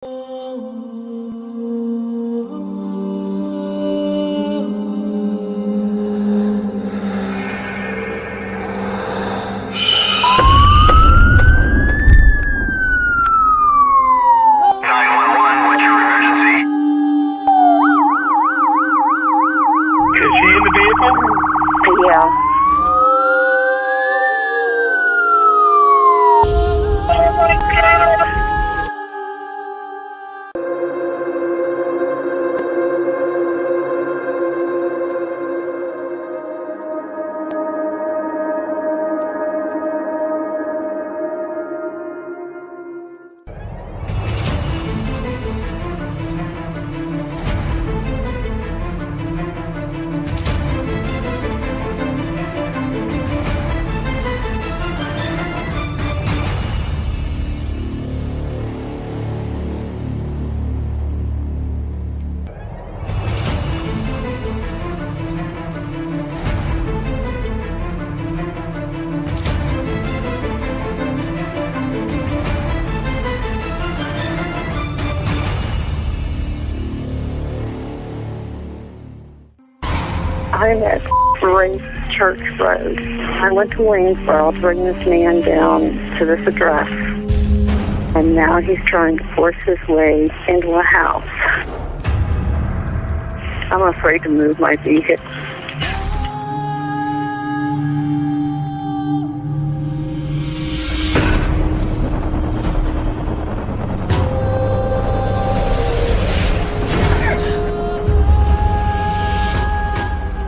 Yeah. I'm at Race Church Road. I went to Waynesboro to bring this man down to this address, and now he's trying to force his way into a house. I'm afraid to move my vehicle.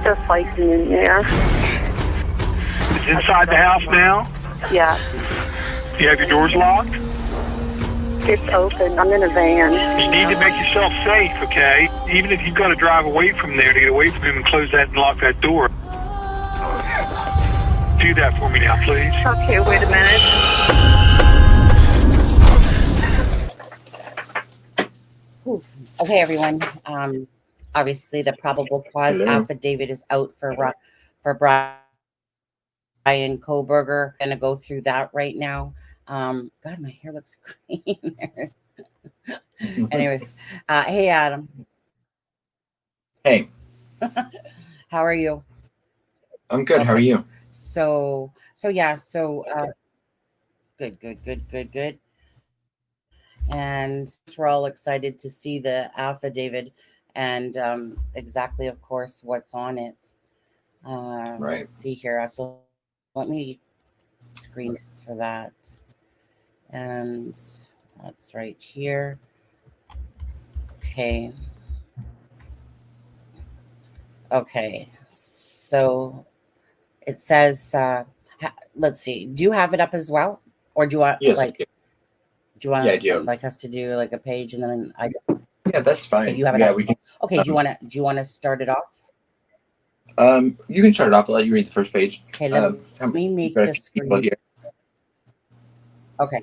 Just fighting in there. It's inside the house now? Yeah. You have your doors locked? It's open. I'm in a van. You need to make yourself safe, okay? Even if you've got to drive away from there to get away from him and close that and lock that door. Do that for me now, please. Okay, wait a minute. Okay, everyone. Obviously, the probable cause affidavit is out for Bryan Kohberger. Going to go through that right now. God, my hair looks green. Anyway, hey, Adam. Hey. How are you? I'm good. Okay. How are you? Good. And we're all excited to see the affidavit and exactly, of course, what's on it. Right. Let's see here. So let me screen for that. And that's right here. Okay. So it says, let's see. Do you have it up as well? Or do you want, yes, do you want I do. like us to do like a page and then Yeah, that's fine. Okay, you have it up? We can. Okay, do you want to start it off? You can start it off. I'll let you read the first page. Okay, let me make the screen. Here. Okay.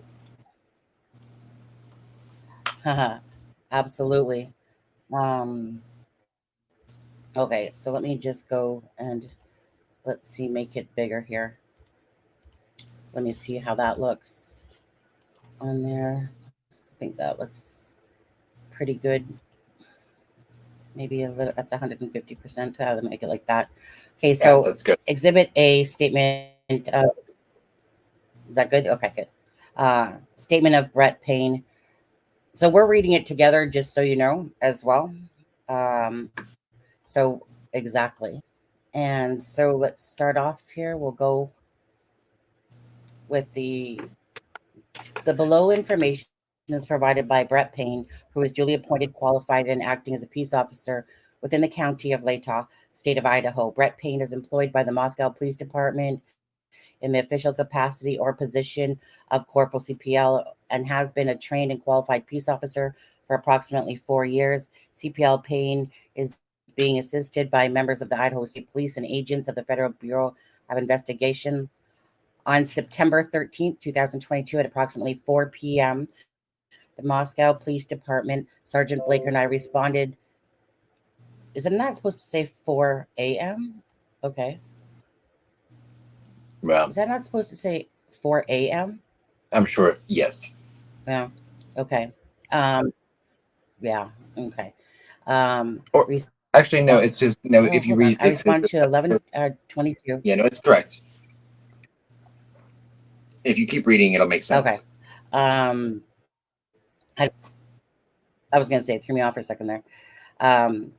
Absolutely. Okay, so let me just go and let's see, make it bigger here. Let me see how that looks on there. I think that looks pretty good. Maybe a little, that's 150%. To make it like that. Okay, so that's good. Exhibit A, statement of, is that good? Okay, good. Statement of Brett Payne. So we're reading it together, just so you know, as well. So exactly. And so let's start off here. We'll go with the below information is provided by Brett Payne, who is duly appointed, qualified, and acting as a peace officer within the county of Latah, state of Idaho. Brett Payne is employed by the Moscow Police Department in the official capacity or position of Corporal CPL and has been a trained and qualified peace officer for approximately 4 years. CPL Payne is being assisted by members of the Idaho State Police and agents of the Federal Bureau of Investigation. On September 13th, 2022, at approximately 4 p.m., the Moscow Police Department, Sergeant Blaker and I responded. Is it not supposed to say 4 a.m.? Okay. Well, is that not supposed to say 4 a.m.? I'm sure. Yes. Yeah. Okay. Yeah. Okay. Or actually, no. It's just if you Hold on. read I respond to 11:22. yeah, no, it's correct. If you keep reading, it'll make Okay. sense. Um, I was going to say it threw me off for a second there. Um,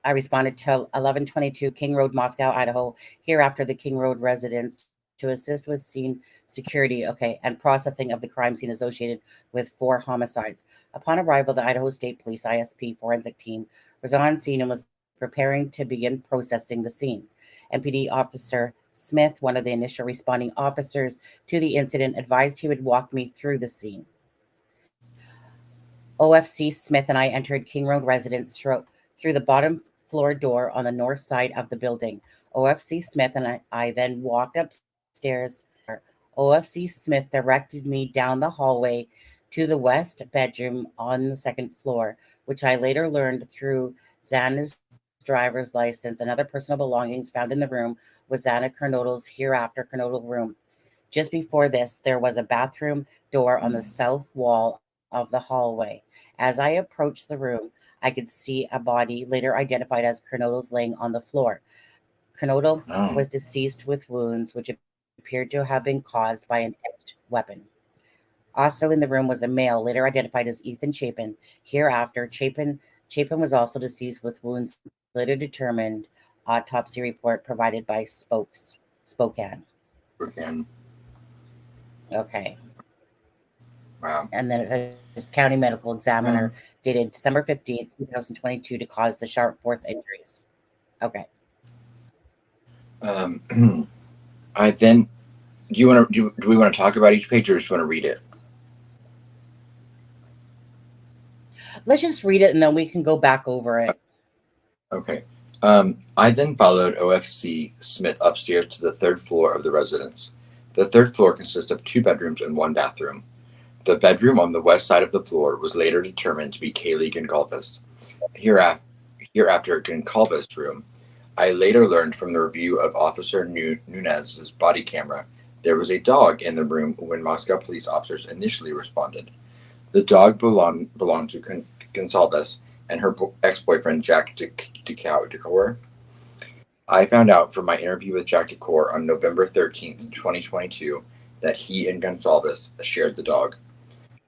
I responded to 11:22 King Road, Moscow, Idaho. Hereafter, the King Road residents to assist with scene security, and processing of the crime scene associated with 4 homicides. Upon arrival, the Idaho State Police ISP forensic team was on scene and was preparing to begin processing the scene. MPD Officer Smith, one of the initial responding officers to the incident, advised he would walk me through the scene. OFC Smith and I entered King Road residence through the bottom floor door on the north side of the building. OFC Smith and I then walked upstairs. OFC Smith directed me down the hallway to the west bedroom on the second floor, which I later learned through Xana's driver's license and other personal belongings found in the room was Xana Kernodle's hereafter Kernodle room. Just before this, there was a bathroom door on the south wall of the hallway. As I approached the room, I could see a body later identified as Kernodle's laying on the floor. Kernodle was deceased with wounds which appeared to have been caused by an edged weapon. Also in the room was a male later identified as Ethan Chapin. Hereafter, Chapin was also deceased with wounds later determined. Autopsy report provided by Spokane. Okay. Wow. And then it says County Medical Examiner dated December 15th, 2022 to cause the sharp force injuries. Okay. I then do we want to talk about each page or just want to read it? Let's just read it and then we can go back over it. Okay. I then followed OFC Smith upstairs to the 3rd floor of the residence. The 3rd floor consists of 2 bedrooms and 1 bathroom. The bedroom on the west side of the floor was later determined to be Kaylee Goncalves. Hereafter Goncalves' room. I later learned from the review of Officer Nunez's body camera there was a dog in the room when Moscow police officers initially responded. The dog belonged to Goncalves and her ex-boyfriend Jack Decor. I found out from my interview with Jack Decor on November 13th, 2022, that he and Goncalves shared the dog.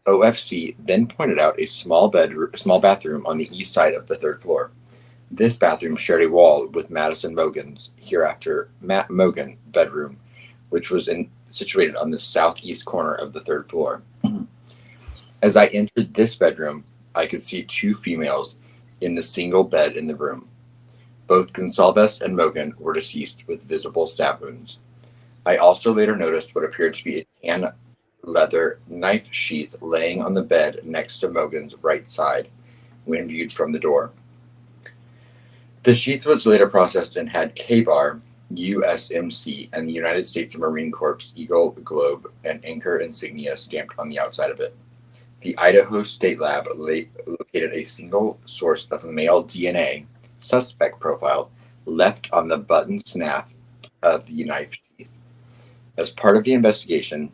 OFC then pointed out a small bathroom on the east side of the 3rd floor. This bathroom shared a wall with Madison Mogan's, hereafter Matt Mogan, bedroom, which was situated on the southeast corner of the 3rd floor. As I entered this bedroom, I could see 2 females in the single bed in the room. Both Goncalves and Mogan were deceased with visible stab wounds. I also later noticed what appeared to be a tan leather knife sheath laying on the bed next to Mogan's right side when viewed from the door. The sheath was later processed and had K-Bar, USMC, and the United States Marine Corps Eagle Globe and Anchor insignia stamped on the outside of it. The Idaho State Lab located a single source of male DNA suspect profile left on the button snap of the knife sheath. As part of the investigation,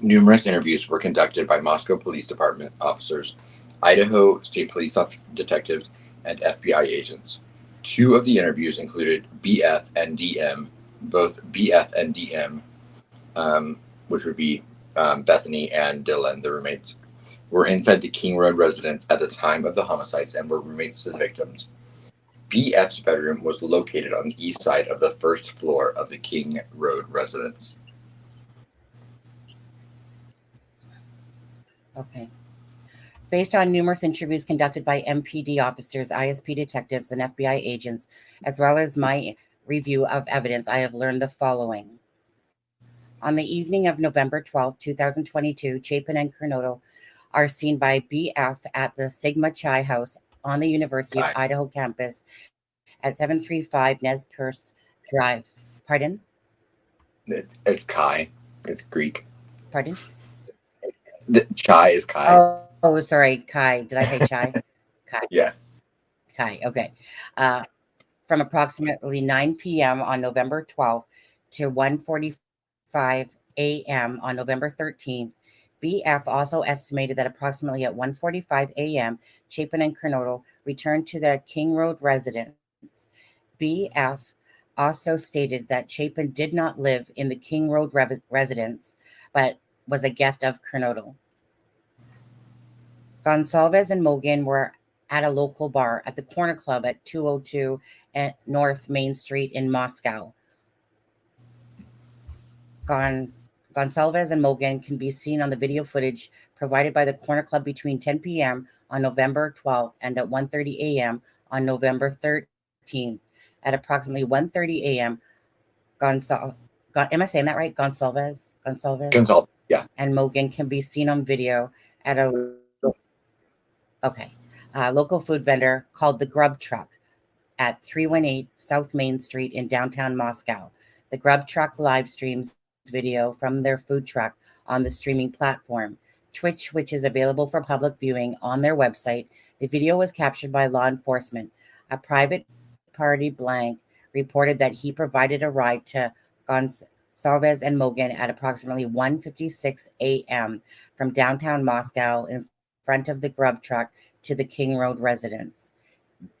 numerous interviews were conducted by Moscow Police Department officers, Idaho State Police detectives, and FBI agents. 2 of the interviews included BF and DM, both BF and DM, which would be Bethany and Dylan, the roommates, were inside the King Road residence at the time of the homicides and were roommates to the victims. BF's bedroom was located on the east side of the 1st floor of the King Road residence. Okay. Based on numerous interviews conducted by MPD officers, ISP detectives, and FBI agents, as well as my review of evidence, I have learned the following. On the evening of November 12, 2022, Chapin and Kernodle are seen by BF at the Sigma Chi House on the University of Idaho campus at 735 Nez Perce Drive. Pardon? It's Kai. It's Greek. Pardon? The Chai is Kai. Oh, sorry, Kai. Did I say Chai? Kai. Yeah. Kai, okay. From approximately 9 p.m. on November 12th to 1:45 a.m. on November 13th, BF also estimated that approximately at 1:45 a.m., Chapin and Kernodle returned to the King Road residence. BF also stated that Chapin did not live in the King Road residence, but was a guest of Kernodle. Gonsalves and Mogan were at a local bar at the Corner Club at 202 North Main Street in Moscow. Gonsalves and Mogan can be seen on the video footage provided by the Corner Club between 10 p.m. on November 12th and at 1:30 a.m. on November 13th. At approximately 1:30 a.m., am I saying that right? Gonsalves, yeah. and Mogan can be seen on video at a local food vendor called the Grub Truck at 318 South Main Street in downtown Moscow. The Grub Truck live streams video from their food truck on the streaming platform Twitch, which is available for public viewing on their website. The video was captured by law enforcement. A private party blank reported that he provided a ride to Gonsalves and Mogan at approximately 1:56 a.m. from downtown Moscow in front of the Grub Truck to the King Road residence.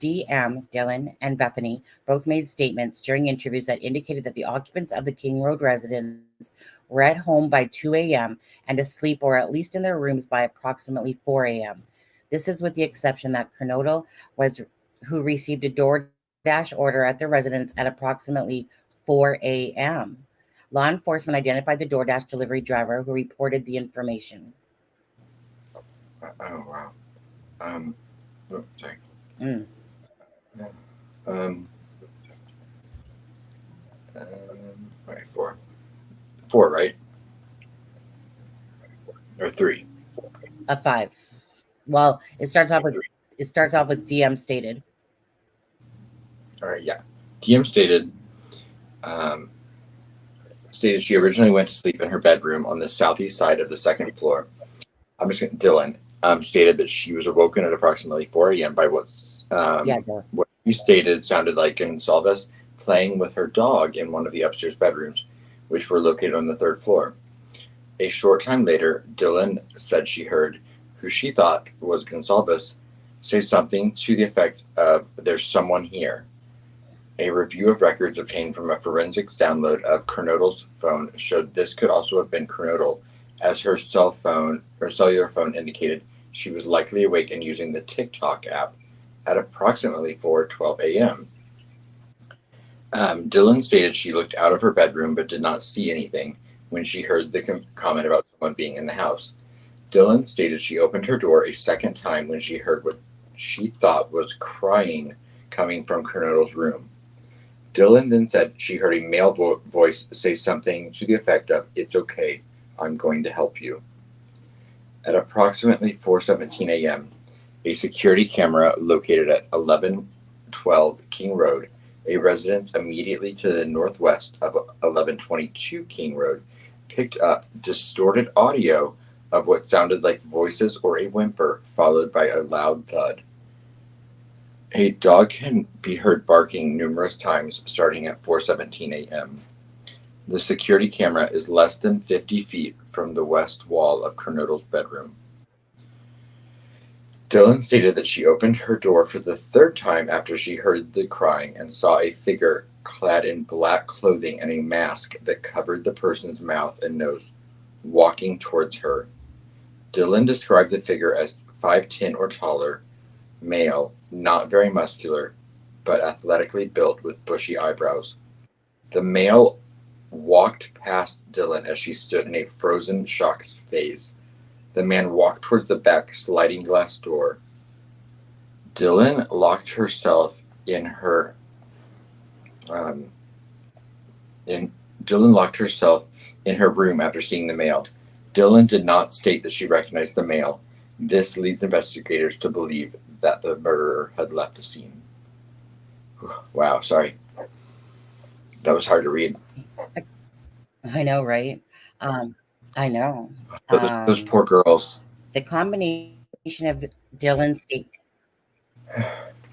DM, Dylan, and Bethany both made statements during interviews that indicated that the occupants of the King Road residence were at home by 2 a.m. and asleep or at least in their rooms by approximately 4 a.m. This is with the exception that Kernodle who received a DoorDash order at the residence at approximately 4 a.m. Law enforcement identified the DoorDash delivery driver who reported the information. Oh, wow. Sorry. Right, four, right? Or three? A 5. Well, it starts off with DM stated. All right, yeah. DM stated she originally went to sleep in her bedroom on the southeast side of the second floor. Dylan stated that she was awoken at approximately 4 a.m. by what she stated sounded like Gonsalves playing with her dog in one of the upstairs bedrooms, which were located on the third floor. A short time later, Dylan said she heard who she thought was Gonsalves say something to the effect of, "There's someone here." A review of records obtained from a forensics download of Kernodle's phone showed this could also have been Kernodle, as her cellular phone indicated she was likely awake and using the TikTok app at approximately 4:12 a.m. Dylan stated she looked out of her bedroom but did not see anything when she heard the comment about someone being in the house. Dylan stated she opened her door a second time when she heard what she thought was crying coming from Kernodle's room. Dylan then said she heard a male voice say something to the effect of, "It's okay, I'm going to help you." At approximately 4:17 a.m., a security camera located at 1112 King Road, a residence immediately to the northwest of 1122 King Road, picked up distorted audio of what sounded like voices or a whimper, followed by a loud thud. A dog can be heard barking numerous times starting at 4:17 a.m. The security camera is less than 50 feet from the west wall of Kernodle's bedroom. Dylan stated that she opened her door for the third time after she heard the crying and saw a figure clad in black clothing and a mask that covered the person's mouth and nose walking towards her. Dylan described the figure as 5'10" or taller, male, not very muscular, but athletically built with bushy eyebrows. The male walked past Dylan as she stood in a frozen shock phase. The man walked towards the back sliding glass door. Dylan locked herself in her room after seeing the male. Dylan did not state that she recognized the male. This leads investigators to believe that the murderer had left the scene. Wow, sorry. That was hard to read. I know, right? I know. Those poor girls. The combination of Dylan's state.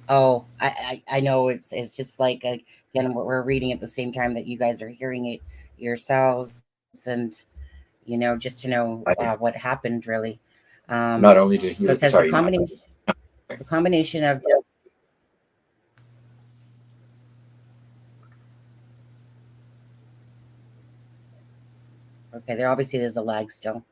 Oh, I know it's just like, again, we're reading at the same time that you guys are hearing it yourselves, and just to know I, what happened really. not only did he, So it says sorry, the combination of okay, there obviously there's a lag still.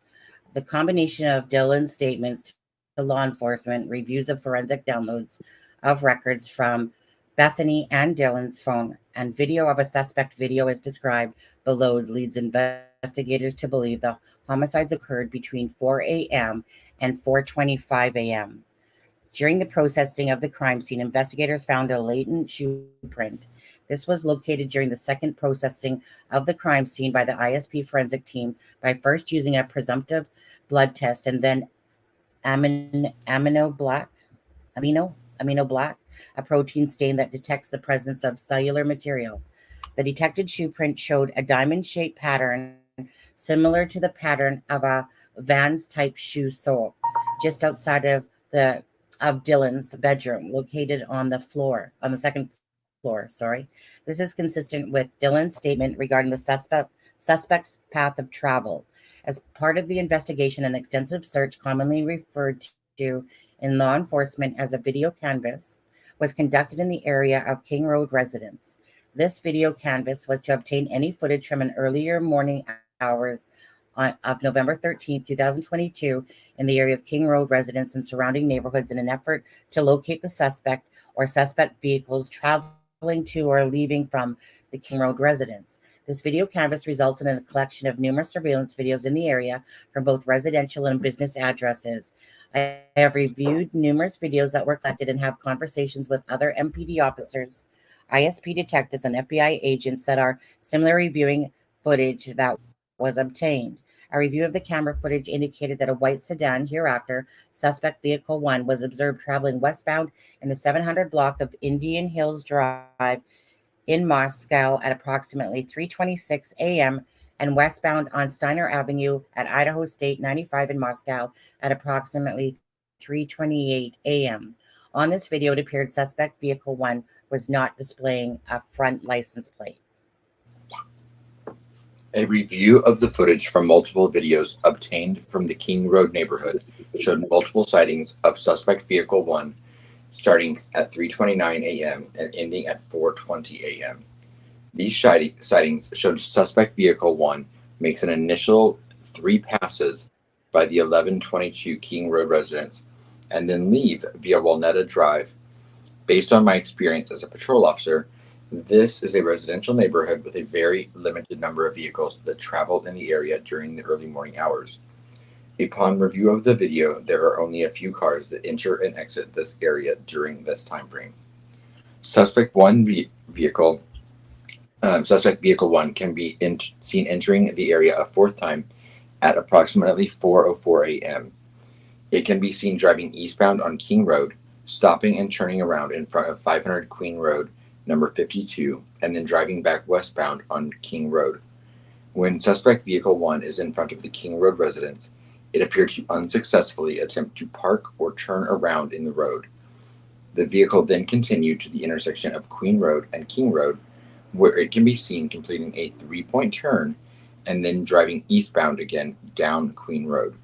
The combination of Dylan's statements to law enforcement, reviews of forensic downloads of records from Bethany and Dylan's phone, and video of a suspect video as described below leads investigators to believe the homicides occurred between 4 a.m. and 4:25 a.m. During the processing of the crime scene, investigators found a latent shoe print. This was located during the second processing of the crime scene by the ISP forensic team by first using a presumptive blood test and then amino black, amino black, a protein stain that detects the presence of cellular material. The detected shoe print showed a diamond-shaped pattern similar to the pattern of a Vans type shoe sole just outside of Dylan's bedroom, located on the second floor. Sorry. This is consistent with Dylan's statement regarding the suspect's path of travel. As part of the investigation, an extensive search, commonly referred to in law enforcement as a video canvass, was conducted in the area of King Road residence. This video canvass was to obtain any footage from an earlier morning hours of November 13th, 2022, in the area of King Road residence and surrounding neighborhoods in an effort to locate the suspect or suspect vehicles traveling to or leaving from the King Road residence. This video canvas resulted in a collection of numerous surveillance videos in the area from both residential and business addresses. I have reviewed numerous videos that were collected and have conversations with other MPD officers, ISP detectives, and FBI agents that are similarly reviewing footage that was obtained. A review of the camera footage indicated that a white sedan, hereafter suspect vehicle 1, was observed traveling westbound in the 700 block of Indian Hills Drive in Moscow at approximately 3:26 a.m. and westbound on Steiner Avenue at Idaho State 95 in Moscow at approximately 3:28 a.m. On this video, it appeared suspect vehicle 1 was not displaying a front license plate. A review of the footage from multiple videos obtained from the King Road neighborhood showed multiple sightings of suspect vehicle 1 starting at 3:29 a.m. and ending at 4:20 a.m. These sightings showed suspect vehicle 1 makes an initial 3 passes by the 1122 King Road residence and then leave via Walnutta Drive. Based on my experience as a patrol officer, this is a residential neighborhood with a very limited number of vehicles that travel in the area during the early morning hours. Upon review of the video, there are only a few cars that enter and exit this area during this time frame. Suspect vehicle 1 can be seen entering the area a fourth time at approximately 4:04 a.m. It can be seen driving eastbound on King Road, stopping and turning around in front of 500 Queen Road, number 52, and then driving back westbound on King Road. When suspect vehicle 1 is in front of the King Road residence, it appeared to unsuccessfully attempt to park or turn around in the road. The vehicle then continued to the intersection of Queen Road and King Road, where it can be seen completing a 3-point turn and then driving eastbound again down Queen Road.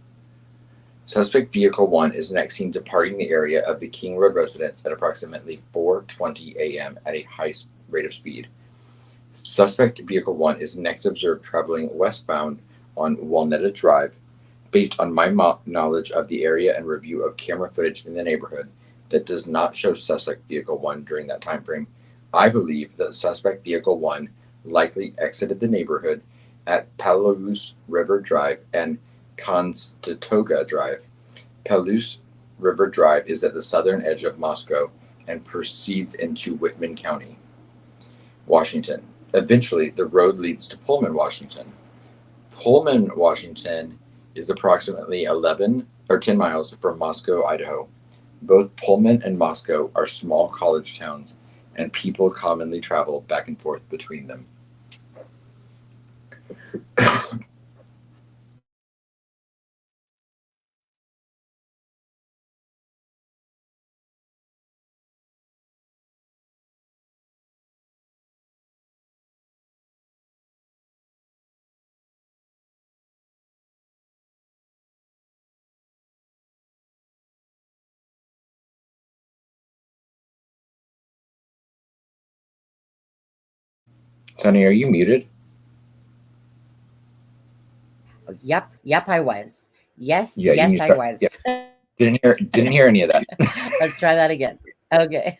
Suspect vehicle 1 is next seen departing the area of the King Road residence at approximately 4:20 a.m. at a high rate of speed. Suspect vehicle 1 is next observed traveling westbound on Walnutta Drive. Based on my knowledge of the area and review of camera footage in the neighborhood that does not show suspect vehicle 1 during that time frame, I believe that suspect vehicle 1 likely exited the neighborhood at Palouse River Drive and Constatoga Drive. Palouse River Drive is at the southern edge of Moscow and proceeds into Whitman County, Washington. Eventually, the road leads to Pullman, Washington. Pullman, Washington is approximately 10 miles from Moscow, Idaho. Both Pullman and Moscow are small college towns, and people commonly travel back and forth between them. Sonny, are you muted? Yep, I was. Yes, Yeah, you need I to try. was. Yep. Didn't hear any of that. Let's try that again. Okay.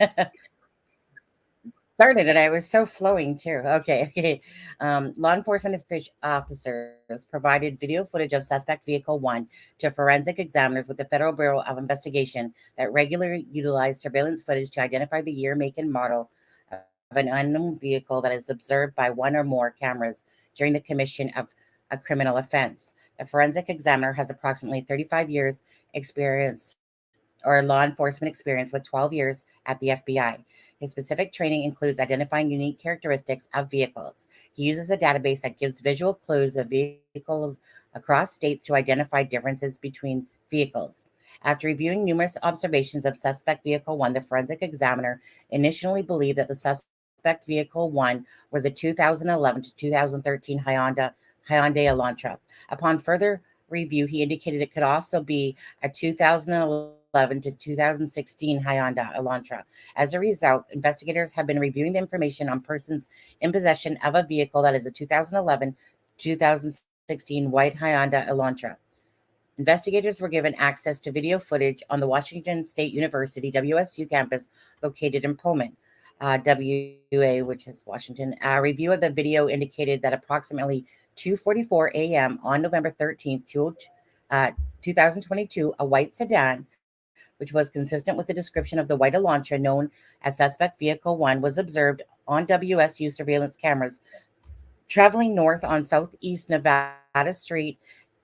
Started and I was so flowing too. Okay. Law enforcement officers provided video footage of suspect vehicle 1 to forensic examiners with the Federal Bureau of Investigation that regularly utilized surveillance footage to identify the year, make, and model of an unknown vehicle that is observed by one or more cameras during the commission of a criminal offense. The forensic examiner has approximately 35 years experience or law enforcement experience with 12 years at the FBI. His specific training includes identifying unique characteristics of vehicles. He uses a database that gives visual clues of vehicles across states to identify differences between vehicles. After reviewing numerous observations of suspect vehicle 1, the forensic examiner initially believed that the suspect vehicle 1 was a 2011 to 2013 Hyundai Elantra. Upon further review, he indicated it could also be a 2011 to 2016 Hyundai Elantra. As a result, investigators have been reviewing the information on persons in possession of a vehicle that is a 2011 2016 white Hyundai Elantra. Investigators were given access to video footage on the Washington State University WSU campus located in Pullman. WA, which is Washington. A review of the video indicated that approximately 2:44 a.m. on November 13th, 2022, a white sedan, which was consistent with the description of the white Elantra known as suspect vehicle 1, was observed on WSU surveillance cameras traveling north on Southeast Nevada Street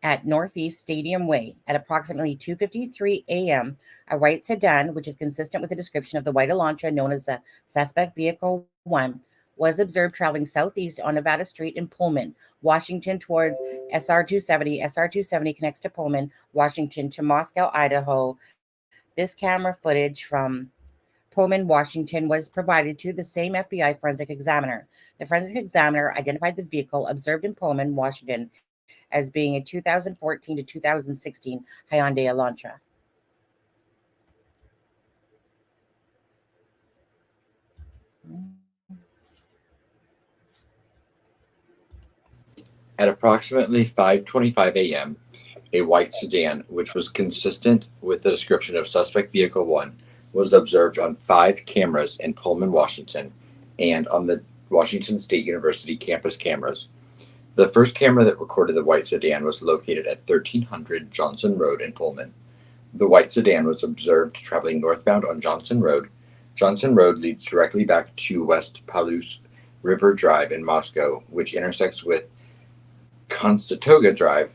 at Northeast Stadium Way at approximately 2:53 a.m. A white sedan, which is consistent with the description of the white Elantra known as the suspect vehicle 1, was observed traveling southeast on Nevada Street in Pullman, Washington towards SR 270. SR 270 connects to Pullman, Washington to Moscow, Idaho. This camera footage from Pullman, Washington was provided to the same FBI forensic examiner. The forensic examiner identified the vehicle observed in Pullman, Washington as being a 2014 to 2016 Hyundai Elantra. At approximately 5:25 a.m., a white sedan, which was consistent with the description of suspect vehicle 1, was observed on 5 cameras in Pullman, Washington, and on the Washington State University campus cameras. The first camera that recorded the white sedan was located at 1300 Johnson Road in Pullman. The white sedan was observed traveling northbound on Johnson Road. Johnson Road leads directly back to West Palouse River Drive in Moscow, which intersects with Constatoga Drive.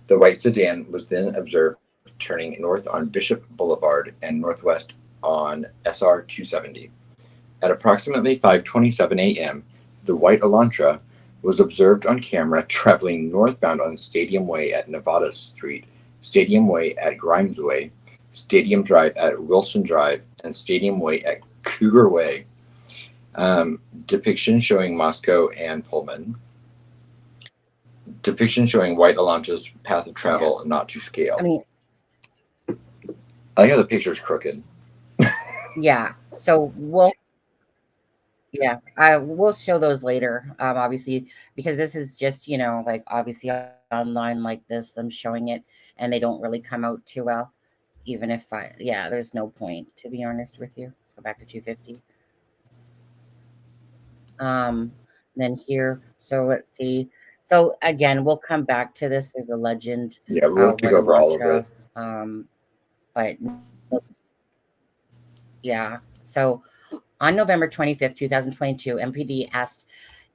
The white sedan was then observed turning north on Bishop Boulevard and northwest on SR 270. At approximately 5:27 a.m., the white Elantra was observed on camera traveling northbound on Stadium Way at Nevada Street, Stadium Way at Grimes Way, Stadium Drive at Wilson Drive, and Stadium Way at Cougar Way. Depiction showing Moscow and Pullman. Depiction showing white Elantra's path of travel not to scale. I mean, I think the picture's crooked. yeah. So we'll show those later. Obviously, because this is just, like obviously online like this, I'm showing it and they don't really come out too well. Even if there's no point, to be honest with you. Let's go back to 250. Then here, so let's see. So again, we'll come back to this. There's a legend. Yeah, we won't go over all of it. But yeah, so on November 25th, 2022, MPD asked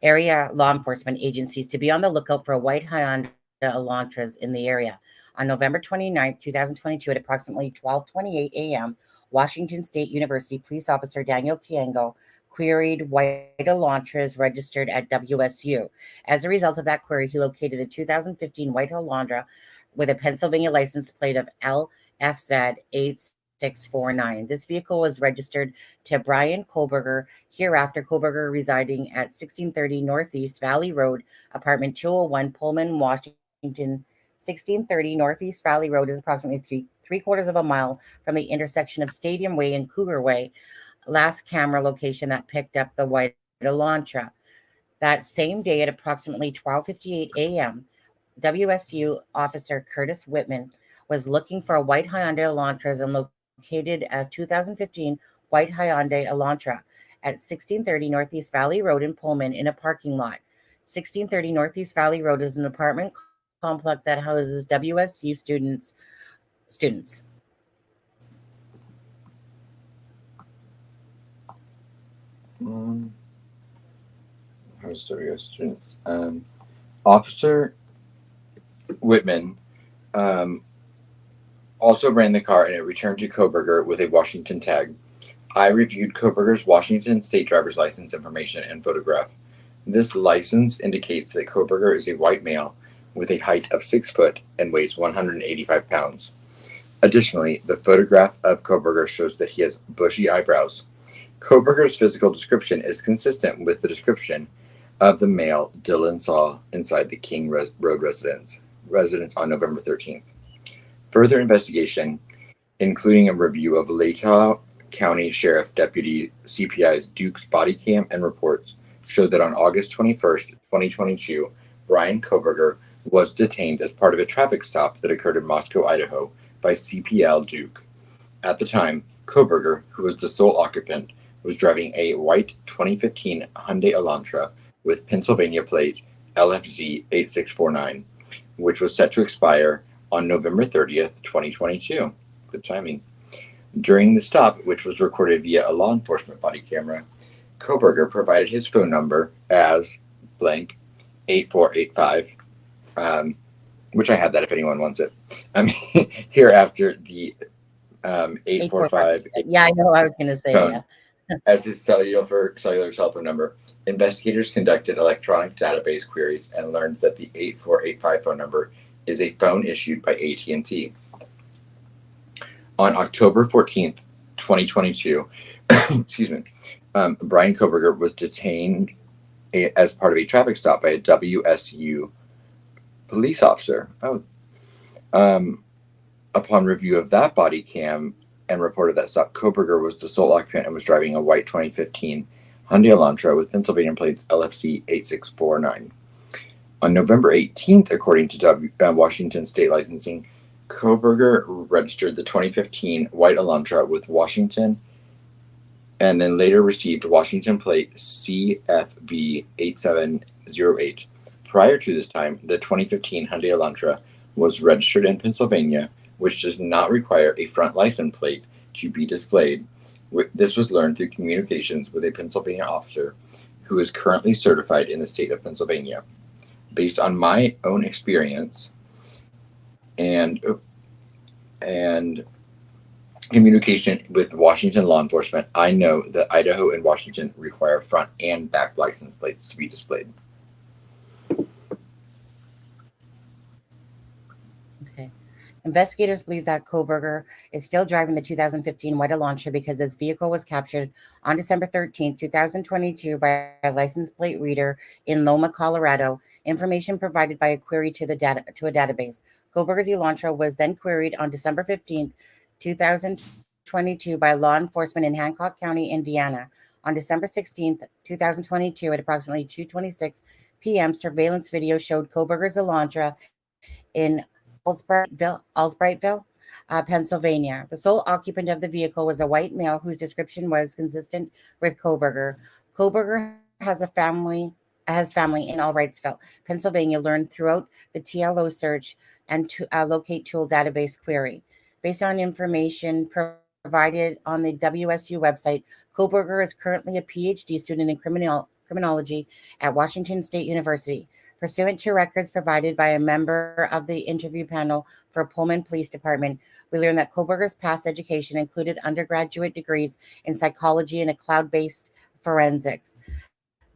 area law enforcement agencies to be on the lookout for a white Hyundai Elantras in the area. On November 29th, 2022, at approximately 12:28 a.m., Washington State University police officer Daniel Tiango queried white Elantras registered at WSU. As a result of that query, he located a 2015 white Elantra with a Pennsylvania license plate of LFZ 8649. This vehicle was registered to Bryan Kohberger, hereafter Kohberger residing at 1630 Northeast Valley Road, apartment 201, Pullman, Washington. 1630 Northeast Valley Road is approximately three-quarters of a mile from the intersection of Stadium Way and Cougar Way. Last camera location that picked up the white Elantra. That same day at approximately 12:58 a.m., WSU officer Curtis Whitman was looking for a white Hyundai Elantra and located a 2015 white Hyundai Elantra at 1630 Northeast Valley Road in Pullman in a parking lot. 1630 Northeast Valley Road is an apartment complex that houses WSU students. Officer Whitman also ran the car and it returned to Kohberger with a Washington tag. I reviewed Kohberger's Washington state driver's license information and photograph. This license indicates that Kohberger is a white male with a height of 6 foot and weighs 185 pounds. Additionally, the photograph of Kohberger shows that he has bushy eyebrows. Kohberger's physical description is consistent with the description of the male Dylan saw inside the King Road residence on November 13th. Further investigation, including a review of Latah County Sheriff Deputy CPI's Duke's body cam and reports, showed that on August 21st, 2022, Bryan Kohberger was detained as part of a traffic stop that occurred in Moscow, Idaho, by CPL Duke. At the time, Kohberger, who was the sole occupant, was driving a white 2015 Hyundai Elantra with Pennsylvania plate LFZ 8649, which was set to expire on November 30th, 2022. Good timing. During the stop, which was recorded via a law enforcement body camera, Kohberger provided his phone number as blank 8485, which I have that if anyone wants it. Here after the 845. Yeah, I know. I was going to say phone, as his cellular cell phone number. Investigators conducted electronic database queries and learned that the 8485 phone number is a phone issued by AT&T. On October 14th, 2022, Bryan Kohberger was detained as part of a traffic stop by a WSU police officer. Upon review of that body cam and reported that stop, Kohberger was the sole occupant and was driving a white 2015 Hyundai Elantra with Pennsylvania plates LFC 8649. On November 18th, according to Washington State Licensing, Kohberger registered the 2015 white Elantra with Washington and then later received Washington plate CFB 8708. Prior to this time, the 2015 Hyundai Elantra was registered in Pennsylvania, which does not require a front license plate to be displayed. This was learned through communications with a Pennsylvania officer who is currently certified in the state of Pennsylvania. Based on my own experience and communication with Washington law enforcement, I know that Idaho and Washington require front and back license plates to be displayed. Okay. Investigators believe that Kohberger is still driving the 2015 white Elantra because his vehicle was captured on December 13, 2022 by a license plate reader in Loma, Colorado. Information provided by a query to a database. Kohberger's Elantra was then queried on December 15, 2022 by law enforcement in Hancock County, Indiana. On December 16, 2022 at approximately 2:26 p.m., surveillance video showed Kohberger's Elantra in Alsbrightville, Pennsylvania. The sole occupant of the vehicle was a white male whose description was consistent with Kohberger. Kohberger has family in Albrightsville, Pennsylvania, learned throughout the TLO search and to locate tool database query. Based on information provided on the WSU website, Kohberger is currently a PhD student in criminology at Washington State University. Pursuant to records provided by a member of the interview panel for Pullman Police Department, we learned that Kohberger's past education included undergraduate degrees in psychology and a cloud-based forensics.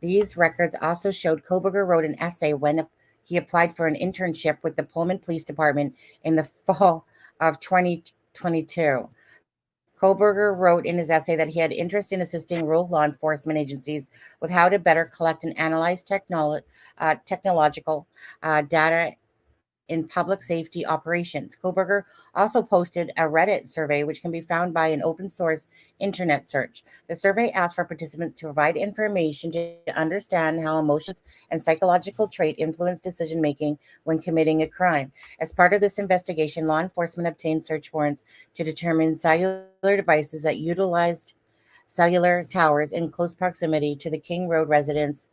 These records also showed Kohberger wrote an essay when he applied for an internship with the Pullman Police Department in the fall of 2022. Kohberger wrote in his essay that he had interest in assisting rural law enforcement agencies with how to better collect and analyze technological data in public safety operations. Kohberger also posted a Reddit survey, which can be found by an open source internet search. The survey asked for participants to provide information to understand how emotions and psychological trait influence decision making when committing a crime. As part of this investigation, law enforcement obtained search warrants to determine cellular devices that utilized cellular towers in close proximity to the King Road residence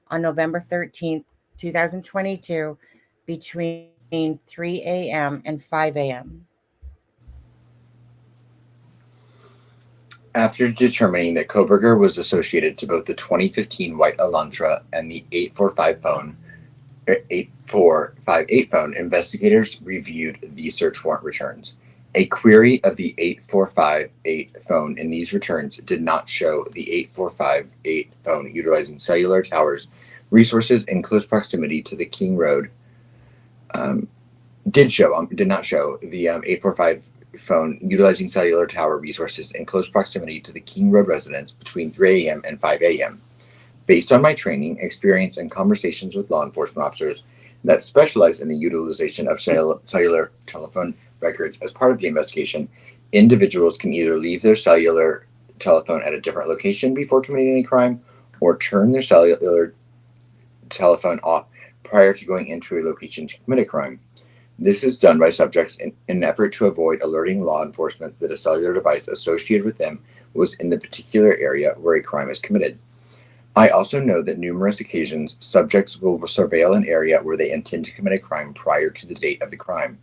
on November 13th, 2022, between 3 a.m. and 5 a.m. After determining that Kohberger was associated to both the 2015 white Elantra and the 8458 phone, investigators reviewed the search warrant returns. A query of the 8458 phone in these returns did not show the 8458 phone utilizing cellular towers resources in close proximity to the King Road. Did not show the 845 phone utilizing cellular tower resources in close proximity to the King Road residence between 3 a.m. and 5 a.m. Based on my training, experience, and conversations with law enforcement officers that specialize in the utilization of cellular telephone records as part of the investigation, individuals can either leave their cellular telephone at a different location before committing a crime or turn their cellular telephone off prior to going into a location to commit a crime. This is done by subjects in an effort to avoid alerting law enforcement that a cellular device associated with them was in the particular area where a crime is committed. I also know that numerous occasions subjects will surveil an area where they intend to commit a crime prior to the date of the crime.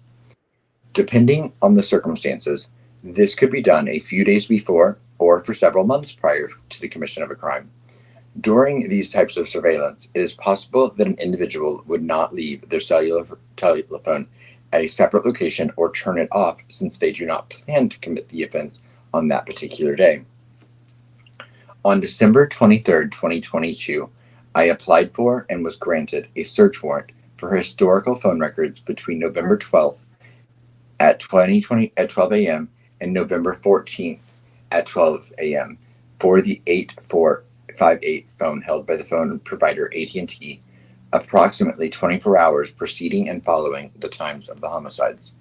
Depending on the circumstances, this could be done a few days before or for several months prior to the commission of a crime. During these types of surveillance, it is possible that an individual would not leave their cellular telephone at a separate location or turn it off since they do not plan to commit the offense on that particular day. On December 23, 2022, I applied for and was granted a search warrant for historical phone records between November 12th at 12 a.m. and November 14th at 12 a.m. for the 8458 phone held by the phone provider AT&T, approximately 24 hours preceding and following the times of the homicides.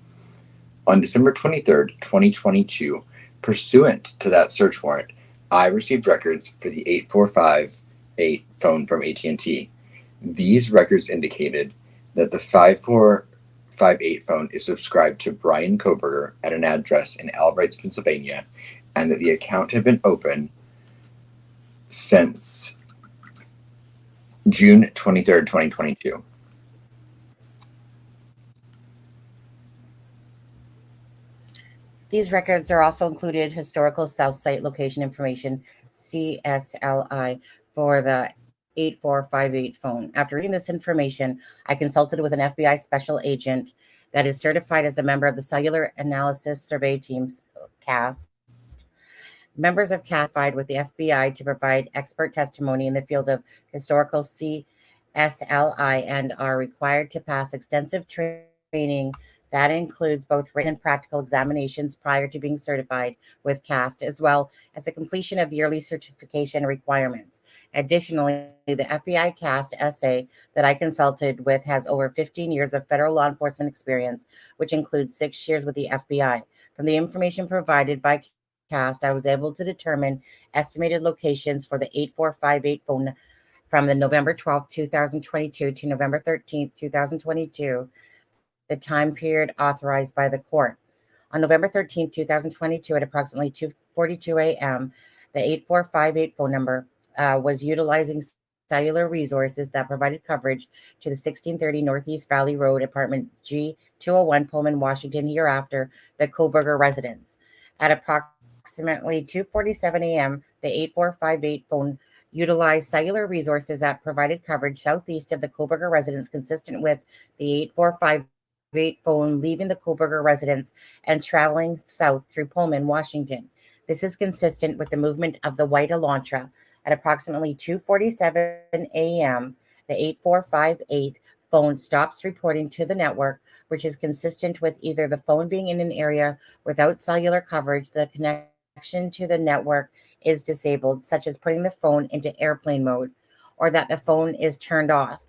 On December 23, 2022, pursuant to that search warrant, I received records for the 8458 phone from AT&T. These records indicated that the 5458 phone is subscribed to Bryan Kohberger at an address in Albright, Pennsylvania, and that the account had been open since June 23rd, 2022. These records are also included historical cell site location information, CSLI, for the 8458 phone. After reading this information, I consulted with an FBI special agent that is certified as a member of the Cellular Analysis Survey Team's CAST. Members of CAST filed with the FBI to provide expert testimony in the field of historical CSLI and are required to pass extensive training that includes both written and practical examinations prior to being certified with CAST, as well as the completion of yearly certification requirements. Additionally, the FBI CAST essay that I consulted with has over 15 years of federal law enforcement experience, which includes 6 years with the FBI. From the information provided by CAST, I was able to determine estimated locations for the 8458 phone from the November 12th, 2022 to November 13th, 2022, the time period authorized by the court. On November 13th, 2022, at approximately 2:42 a.m., the 8458 phone number was utilizing cellular resources that provided coverage to the 1630 Northeast Valley Road, apartment G201, Pullman, Washington, hereafter the Kohberger residence. At approximately 2:47 a.m., the 8458 phone utilized cellular resources that provided coverage southeast of the Kohberger residence, consistent with the 8458 phone leaving the Kohberger residence and traveling south through Pullman, Washington. This is consistent with the movement of the white Elantra. At approximately 2:47 a.m., the 8458 phone stops reporting to the network, which is consistent with either the phone being in an area without cellular coverage, the connection to the network is disabled, such as putting the phone into airplane mode, or that the phone is turned off.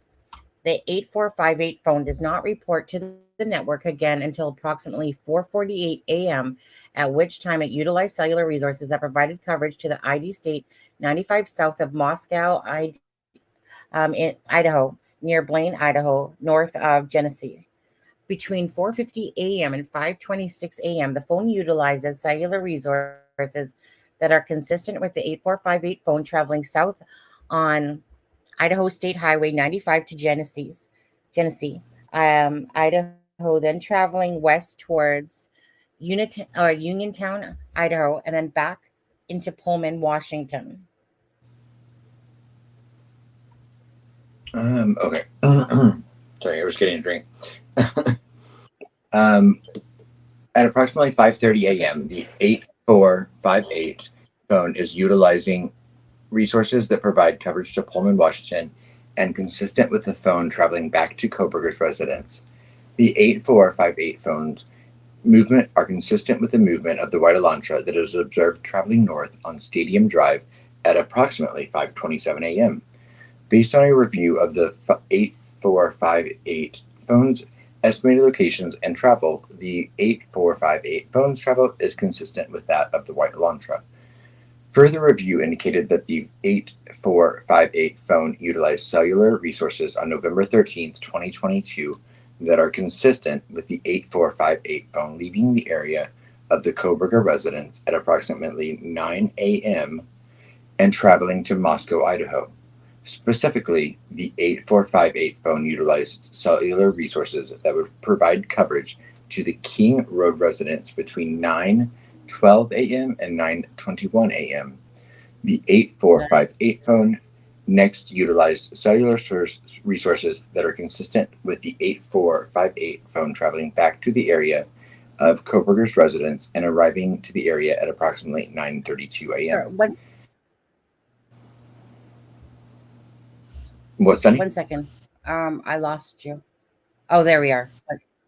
The 8458 phone does not report to the the network again until approximately 4:48 a.m., at which time it utilized cellular resources that provided coverage to the ID State 95 south of Moscow, in Idaho, near Blaine, Idaho, north of Genesee. Between 4:50 a.m. and 5:26 a.m., the phone utilizes cellular resources that are consistent with the 8458 phone traveling south on Idaho State Highway 95 to Genesee. Idaho, then traveling west towards Uniontown, Idaho, and then back into Pullman, Washington. Okay. Sorry, I was getting a drink. At approximately 5:30 a.m., the 8458 phone is utilizing resources that provide coverage to Pullman, Washington, and consistent with the phone traveling back to Kohberger's residence. The 8458 phone's movement are consistent with the movement of the White Elantra that is observed traveling north on Stadium Drive at approximately 5:27 a.m. Based on a review of the 8458 phone's estimated locations and travel, the 8458 phone's travel is consistent with that of the White Elantra. Further review indicated that the 8458 phone utilized cellular resources on November 13th, 2022 that are consistent with the 8458 phone leaving the area of the Kohberger residence at approximately 9 a.m. and traveling to Moscow, Idaho. Specifically, the 8458 phone utilized cellular resources that would provide coverage to the King Road residence between 9:12 a.m. and 9:21 a.m. The 8458 phone next utilized cellular resources that are consistent with the 8458 phone traveling back to the area of Kohberger's residence and arriving to the area at approximately 9:32 a.m. What's that? 1 second. I lost you. Oh, there we are.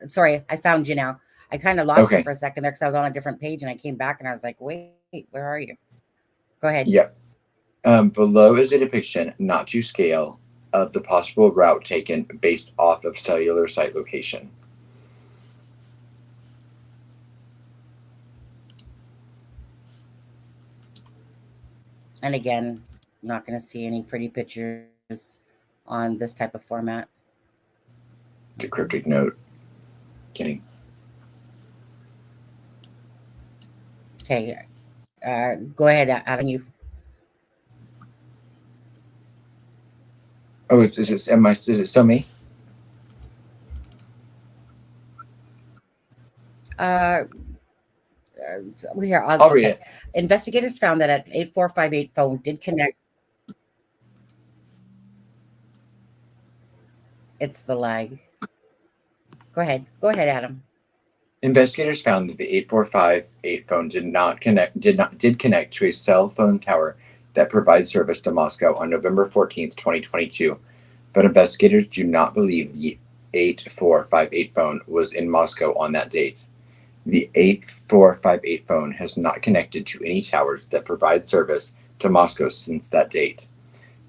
Sorry, I found you now. I kind of lost you for a second there because I was on a different page and I came back and I was like, wait, where are you? Go ahead. Yeah. Below is a depiction, not to scale, of the possible route taken based off of cellular site location. And again, I'm not going to see any pretty pictures on this type of format. The cryptic note. Kidding. Okay. Go ahead, Adam. Oh, is it still me? Here, I'll read it. Investigators found that an 8458 phone did connect. It's the lag. Go ahead, Adam. Investigators found that the 8458 phone did connect to a cell phone tower that provides service to Moscow on November 14th, 2022. But investigators do not believe the 8458 phone was in Moscow on that date. The 8458 phone has not connected to any towers that provide service to Moscow since that date.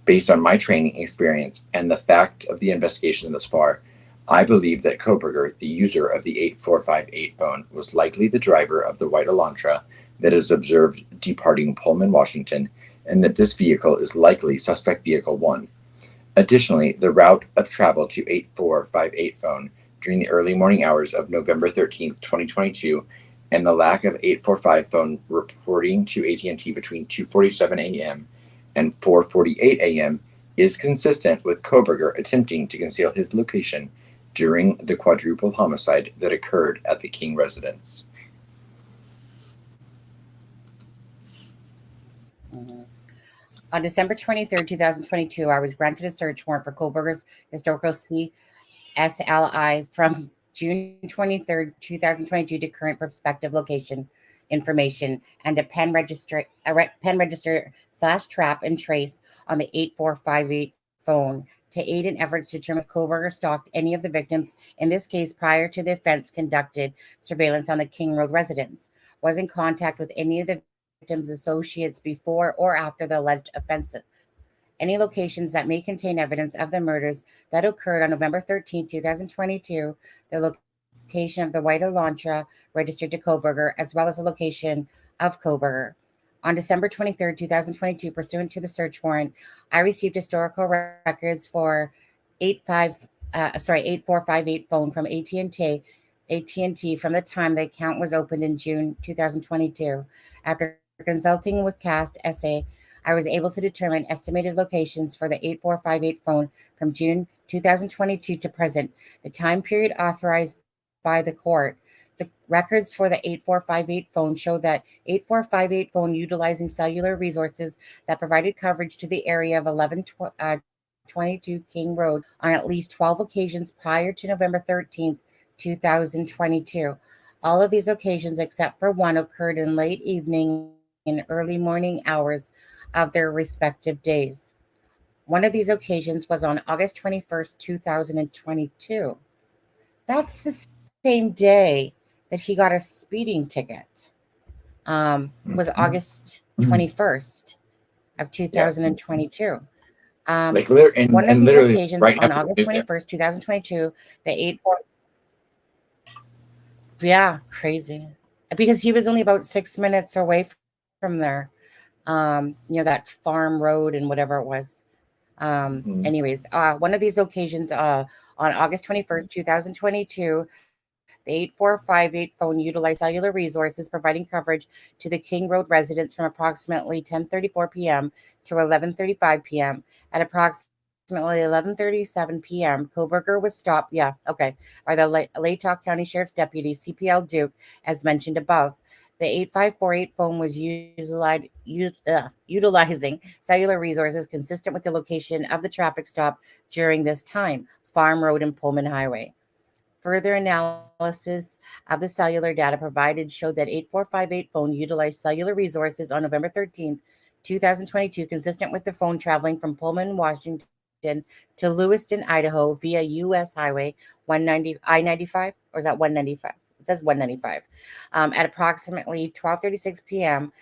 Based on my training experience and the fact of the investigation thus far, I believe that Kohberger, the user of the 8458 phone, was likely the driver of the White Elantra that is observed departing Pullman, Washington, and that this vehicle is likely suspect vehicle 1. Additionally, the route of travel to 8458 phone during the early morning hours of November 13th, 2022, and the lack of 845 phone reporting to AT&T between 2:47 a.m. and 4:48 a.m. is consistent with Kohberger attempting to conceal his location during the quadruple homicide that occurred at the King residence. On December 23rd, 2022, I was granted a search warrant for Kohberger's historical CSLI from June 23rd, 2022 to current prospective location information and a pen register /trap and trace on the 8458 phone to aid in efforts to determine if Kohberger stalked any of the victims, in this case prior to the offense, conducted surveillance on the King Road residence, was in contact with any of the victims' associates before or after the alleged offense. Any locations that may contain evidence of the murders that occurred on November 13, 2022, the location of the white Elantra registered to Kohberger, as well as the location of Kohberger. On December 23rd, 2022, pursuant to the search warrant, I received historical records for 8458 phone from AT&T from the time the account was opened in June 2022. After consulting with CAST SA, I was able to determine estimated locations for the 8458 phone from June 2022 to present, the time period authorized by the court. The records for the 8458 phone show that 8458 phone utilizing cellular resources that provided coverage to the area of 1122 King Road on at least 12 occasions prior to November 13th, 2022. All of these occasions, except for one, occurred in late evening and early morning hours of their respective days. One of these occasions was on August 21st, 2022. That's the same day that he got a speeding ticket. Was August 21st of 2022. One of these occasions right on August 21st, 2022, the 84. Yeah, crazy. Because he was only about 6 minutes away from there. That farm road and whatever it was. Anyways, one of these occasions on August 21st, 2022, the 8458 phone utilized cellular resources providing coverage to the King Road residents from approximately 10:34 p.m. to 11:35 p.m. At approximately 11:37 p.m., Kohberger was stopped, by the Latah County Sheriff's Deputy, CPL Duke, as mentioned above. The 8548 phone was utilizing cellular resources consistent with the location of the traffic stop during this time, Farm Road and Pullman Highway. Further analysis of the cellular data provided showed that 8458 phone utilized cellular resources on November 13th, 2022, consistent with the phone traveling from Pullman, Washington to Lewiston, Idaho via U.S. Highway 190, I-95, or is that 195? It says 195. At approximately 12:36 p.m.,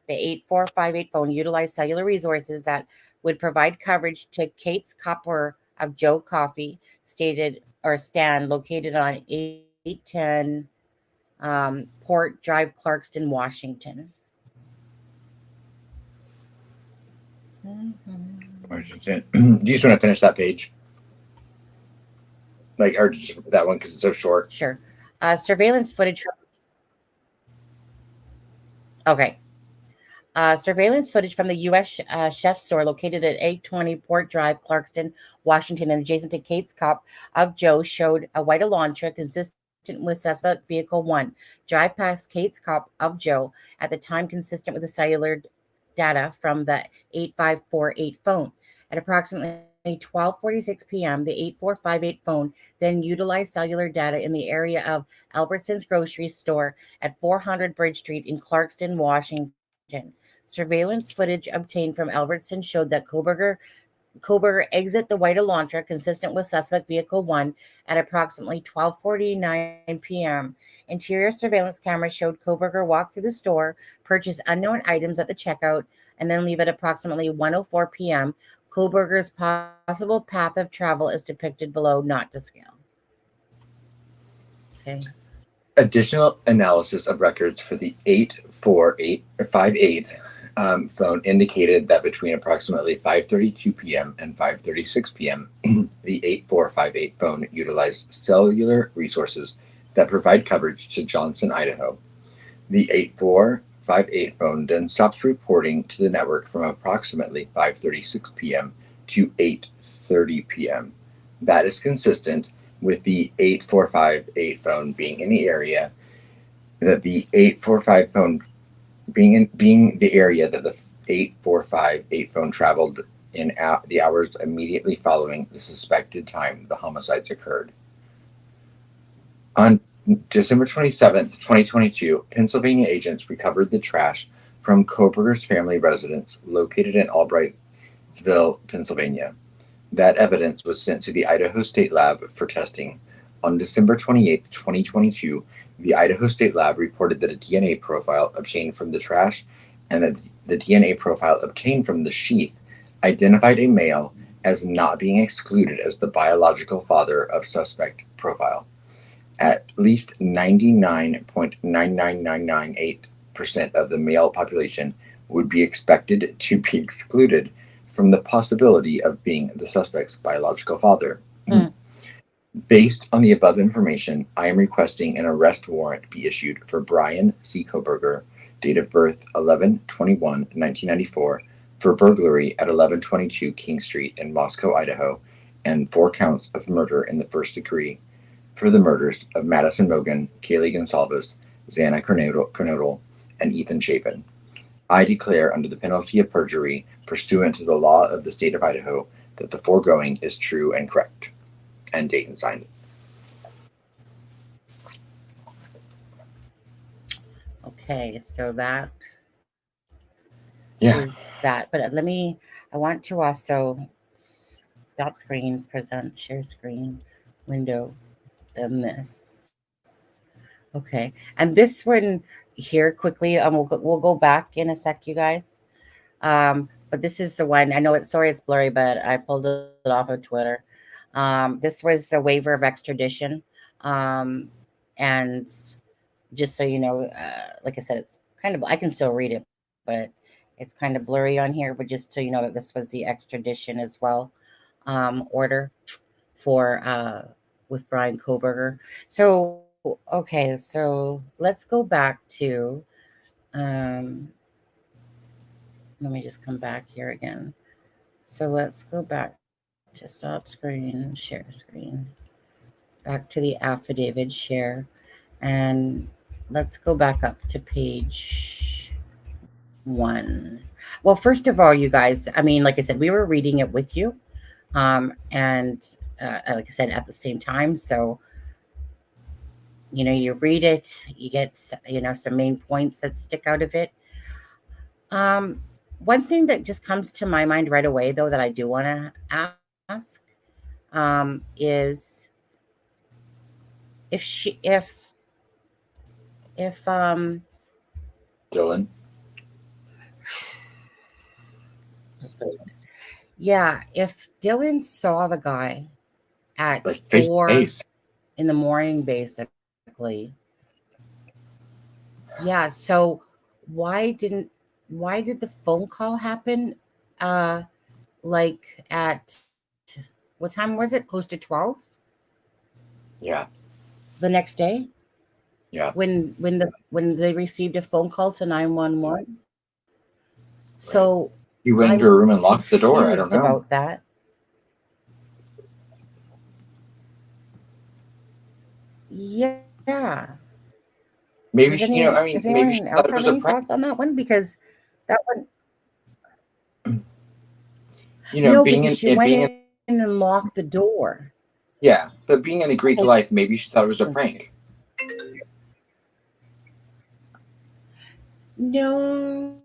the 8458 phone utilized cellular resources that would provide coverage to Kate's Copper of Joe Coffee stand located on 810 Port Drive, Clarkston, Washington. Washington. Do you just want to finish that page? Or just that one because it's so short? Sure. Surveillance footage. Surveillance footage from the U.S. Chef store located at 820 Port Drive, Clarkston, Washington, and adjacent to Kate's Cup of Joe showed a white Elantra consistent with suspect vehicle 1 drive past Kate's Cup of Joe at the time consistent with the cellular data from the 8548 phone. At approximately 12:46 p.m., the 8458 phone then utilized cellular data in the area of Albertson's grocery store at 400 Bridge Street in Clarkston, Washington. Surveillance footage obtained from Albertson showed that Kohberger exit the white Elantra consistent with suspect vehicle 1 at approximately 12:49 p.m. Interior surveillance cameras showed Kohberger walk through the store, purchase unknown items at the checkout, and then leave at approximately 1:04 p.m. Kohberger's possible path of travel is depicted below, not to scale. Okay. Additional analysis of records for the 8458 phone indicated that between approximately 5:32 p.m. and 5:36 p.m., the 8458 phone utilized cellular resources that provide coverage to Johnson, Idaho. The 8458 phone then stops reporting to the network from approximately 5:36 p.m. to 8:30 p.m. That is consistent with the 8458 phone being in the area that the 845 phone being the area that the 8458 phone traveled in the hours immediately following the suspected time the homicides occurred. On December 27th, 2022, Pennsylvania agents recovered the trash from Kohberger's family residence located in Albrightsville, Pennsylvania. That evidence was sent to the Idaho State Lab for testing. On December 28th, 2022, the Idaho State Lab reported that a DNA profile obtained from the trash and that the DNA profile obtained from the sheath identified a male as not being excluded as the biological father of suspect profile. At least 99.99998% of the male population would be expected to be excluded from the possibility of being the suspect's biological father. Based on the above information, I am requesting an arrest warrant be issued for Bryan C. Kohberger, date of birth 11/21/1994, for burglary at 1122 King Street in Moscow, Idaho, and 4 counts of murder in the first degree for the murders of Madison Mogan, Kaylee Gonsalves, Xana Kernodle, and Ethan Chapin. I declare under the penalty of perjury, pursuant to the law of the state of Idaho, that the foregoing is true and correct. And date and signed. Okay, so that Yeah. is that. But I want to also stop screen, present, share screen, window, and this. Okay, and this one here quickly, we'll go back in a sec, you guys. But this is the one, I know it's blurry, but I pulled it off of Twitter. This was the waiver of extradition. And just so you know, like I said, it's kind of, I can still read it, but it's kind of blurry on here. But just so you know that this was the extradition as well, order for with Bryan Kohberger. So okay, so let's go back to let me just come back here again. So let's go back to stop screen, share screen, back to the affidavit, share, and let's go back up to page 1. Well, first of all, you guys, I mean, like I said, we were reading it with you, and like I said, at the same time. So, you know, you read it, you get, you know, some main points that stick out of it. One thing that just comes to my mind right away, though, that I do want to ask, is if Dylan. Yeah, if Dylan saw the guy at like 4 in the morning, basically. Yeah, so why did the phone call happen like at what time was it? Close to 12? Yeah. The next day? Yeah. When they received a phone call to 911. So you went into a room and locked the door. I don't know about that. Yeah. Maybe she, you know, I mean, maybe she thought it was a prank. Thoughts on that one? Because that one, you know, being she went in and locked the door. Yeah, but being in the Greek life, maybe she thought it was a prank. No,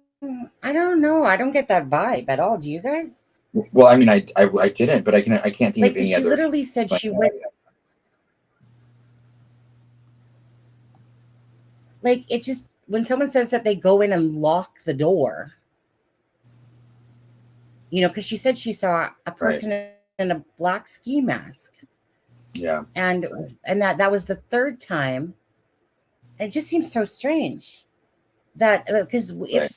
I don't know. I don't get that vibe at all. Do you guys? Well, I mean, I didn't, but I can't think like, of any she other. She literally said she went. Like, it just, when someone says that they go in and lock the door, you know, because she said she saw a person in a black ski mask. Yeah. And that was the third time. It just seems so strange that, because if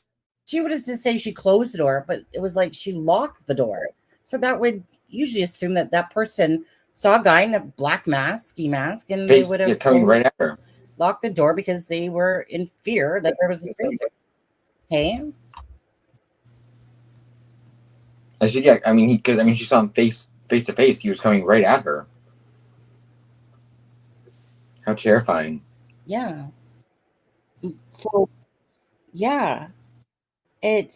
she would have just say she closed the door, but it was like she locked the door. So that would usually assume that that person saw a guy in a black mask, ski mask, and they would have coming right at her. Locked the door because they were in fear that there was a stranger. Hey? I said, yeah, I mean, because she saw him face to face. He was coming right at her. How terrifying. Yeah. So, yeah. And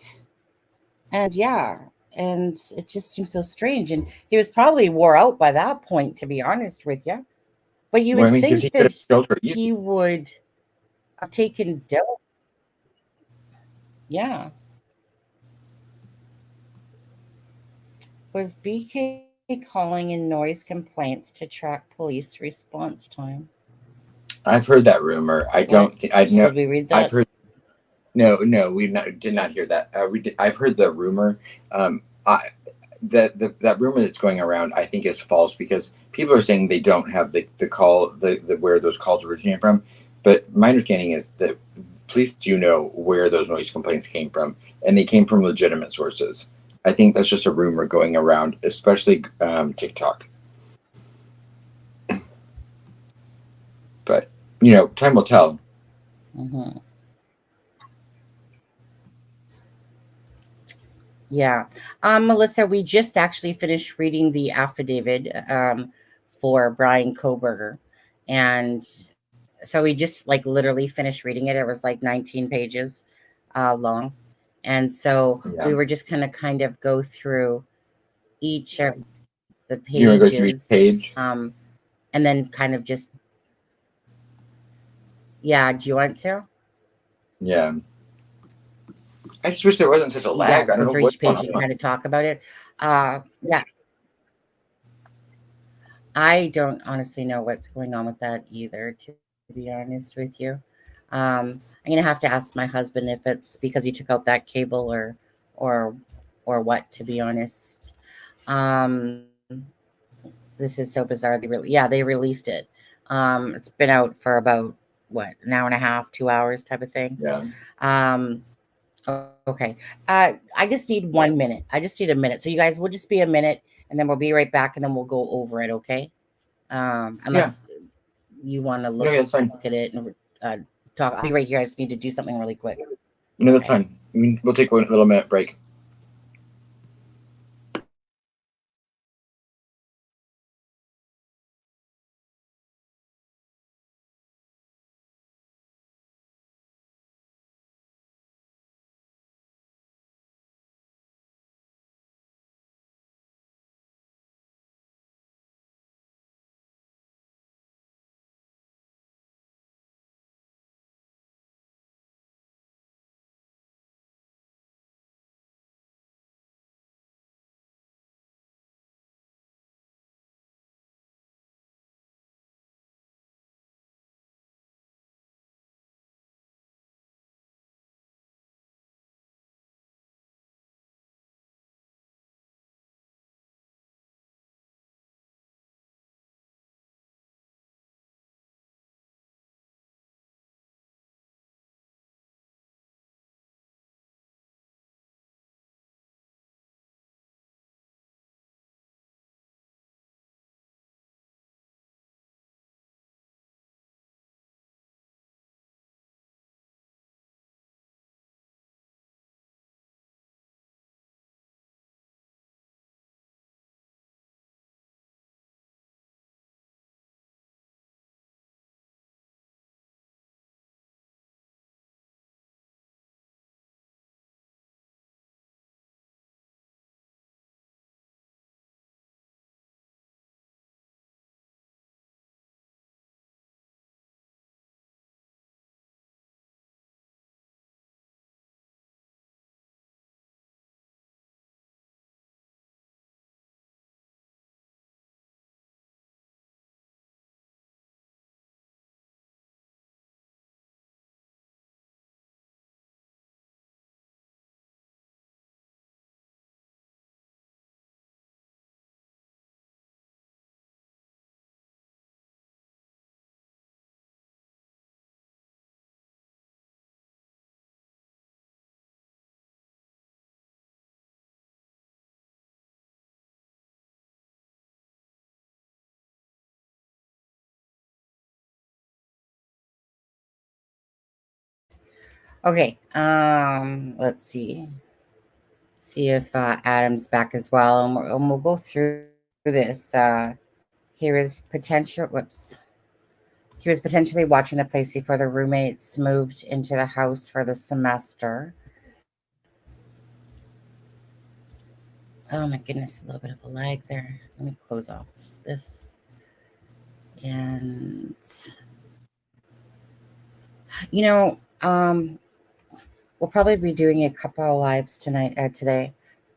it just seems so strange. And he was probably wore out by that point, to be honest with you. But you would think that he would have taken Dylan. Yeah. Was BK calling in noise complaints to track police response time? I've heard that rumor. I don't think I know. Did we read that? I've heard. No, we did not hear that. I've heard the rumor. That rumor that's going around, I think, is false because people are saying they don't have the call, the where those calls originated from. But my understanding is that police do know where those noise complaints came from, and they came from legitimate sources. I think that's just a rumor going around, especially TikTok. But, time will tell. Mm-hmm. Yeah. Melissa, we just actually finished reading the affidavit for Bryan Kohberger. And so we just like literally finished reading it. It was like 19 pages long. And so we were just going to kind of go through each of the pages. You want to go through each page? And then kind of just, yeah, do you want to? Yeah. I just wish there wasn't such a lag. Yeah, I don't go know through what's each going page and on. kind of talk about it. Yeah. I don't honestly know what's going on with that either, to be honest with you. I'm gonna have to ask my husband if it's because he took out that cable or what, to be honest. Um, this is so bizarre. They released it. It's been out for about what, an hour and a half, 2 hours type of thing. Yeah. Okay. I just need 1 minute. I just need a minute. So you guys will just be a minute and then we'll be right back and then we'll go over it, okay? Unless you want to look at it and talk. I'll be right here. I just need to do something really quick. No, that's fine. We'll take a little minute break. Okay. Let's see. See if Adam's back as well, and we'll go through this. He was potentially watching the place before the roommates moved into the house for the semester. Oh my goodness, a little bit of a lag there. Let me close off this. And we'll probably be doing a couple of lives today,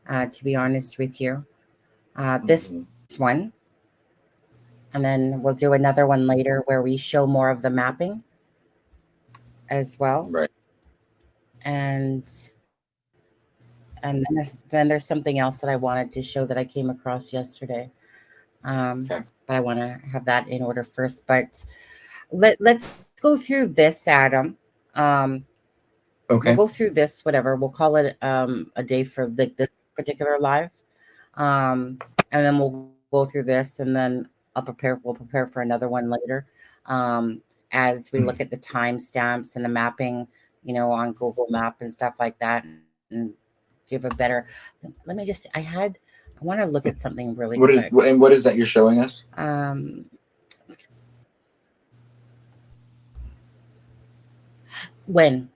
to be honest with you. This one, and then we'll do another one later where we show more of the mapping as well. Right. And then there's something else that I wanted to show that I came across yesterday. But but I want to have that in order first. But let's go through this, Adam. We'll go through this, whatever. We'll call it a day for this particular live. And then we'll go through this, and then we'll prepare for another one later. As we look at the timestamps and the mapping, on Google Map and stuff like that, and give a better. Let me just. I want to look at something really quick. What is that you're showing us? When?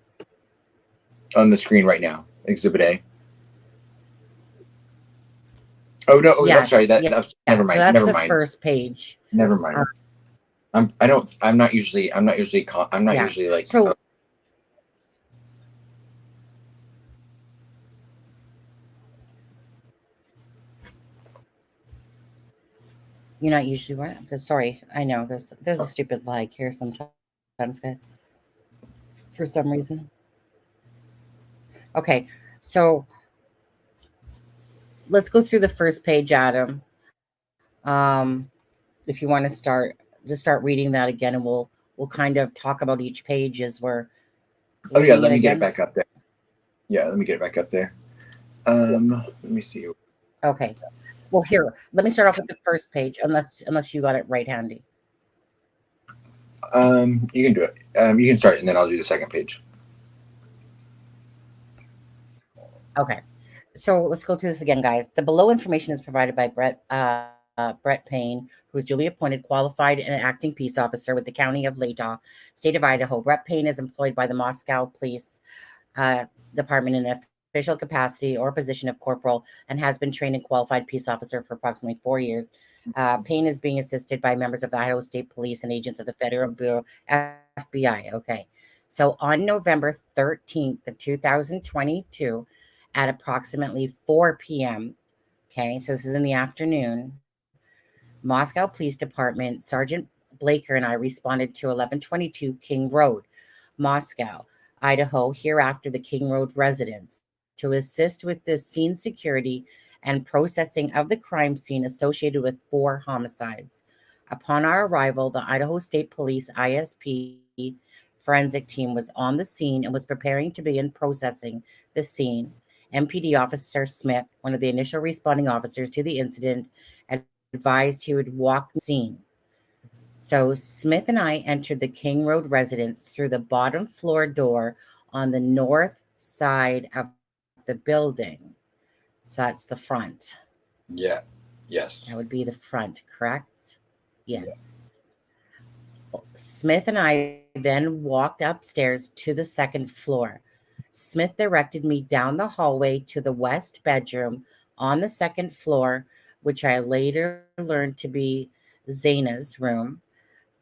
On the screen right now, Exhibit A. Oh no! Yes, I'm sorry. That's never mind. So that's never the mind. First page. Never mind. I'm not usually like. So, you're not usually right. Sorry, I know there's a stupid lag here sometimes, guys. For some reason. Okay, so let's go through the first page, Adam. If you want to start reading that again, and we'll kind of talk about each page as we're. Oh yeah, let me get it back up there. Yeah, let me get it back up there. Let me see. Okay. Well, here, let me start off with the first page, unless you got it right handy. You can do it. You can start, and then I'll do the second page. Okay. So let's go through this again, guys. The below information is provided by Brett Payne, who is duly appointed, qualified, and acting peace officer with the County of Idaho, State of Idaho. Brett Payne is employed by the Moscow Police Department in an official capacity or position of corporal, and has been trained and qualified peace officer for approximately 4 years. Payne is being assisted by members of the Idaho State Police and agents of the Federal Bureau, FBI. Okay. So on November 13th of 2022, at approximately 4 p.m., okay, so this is in the afternoon, Moscow Police Department, Sergeant Blaker and I responded to 1122 King Road, Moscow, Idaho, hereafter the King Road residence, to assist with the scene security and processing of the crime scene associated with 4 homicides. Upon our arrival, the Idaho State Police ISP forensic team was on the scene and was preparing to begin processing the scene. MPD Officer Smith, one of the initial responding officers to the incident, advised he would walk the scene. So Smith and I entered the King Road residence through the bottom floor door on the north side of the building. So that's the front. Yeah. Yes. That would be the front, correct? Yes. Smith and I then walked upstairs to the second floor. Smith directed me down the hallway to the west bedroom on the second floor, which I later learned to be Zaina's room.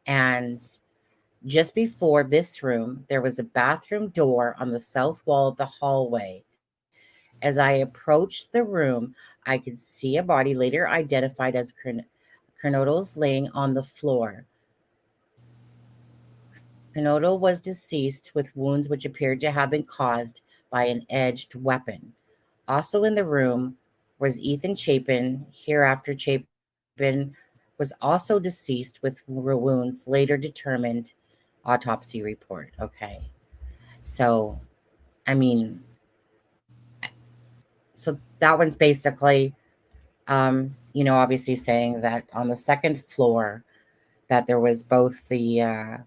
And just before this room, there was a bathroom door on the south wall of the hallway. As I approached the room, I could see a body later identified as Kernodle's laying on the floor. Kernodle was deceased with wounds which appeared to have been caused by an edged weapon. Also in the room was Ethan Chapin. Hereafter, Chapin was also deceased with wounds later determined autopsy report. Okay. So, so that one's basically, obviously saying that on the second floor that there was both the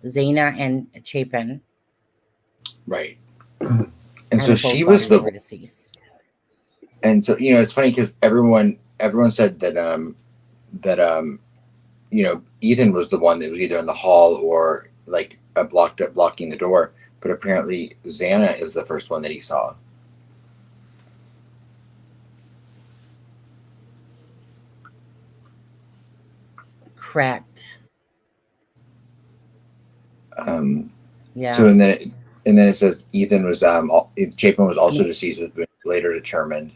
Zaina and Chapin. Right. And so she was the deceased. And so, it's funny because everyone said that Ethan was the one that was either in the hall or like blocking the door, but apparently Zaina is the first one that he saw. Correct. Yeah. So and then it says Ethan was Chapin was also deceased with later determined.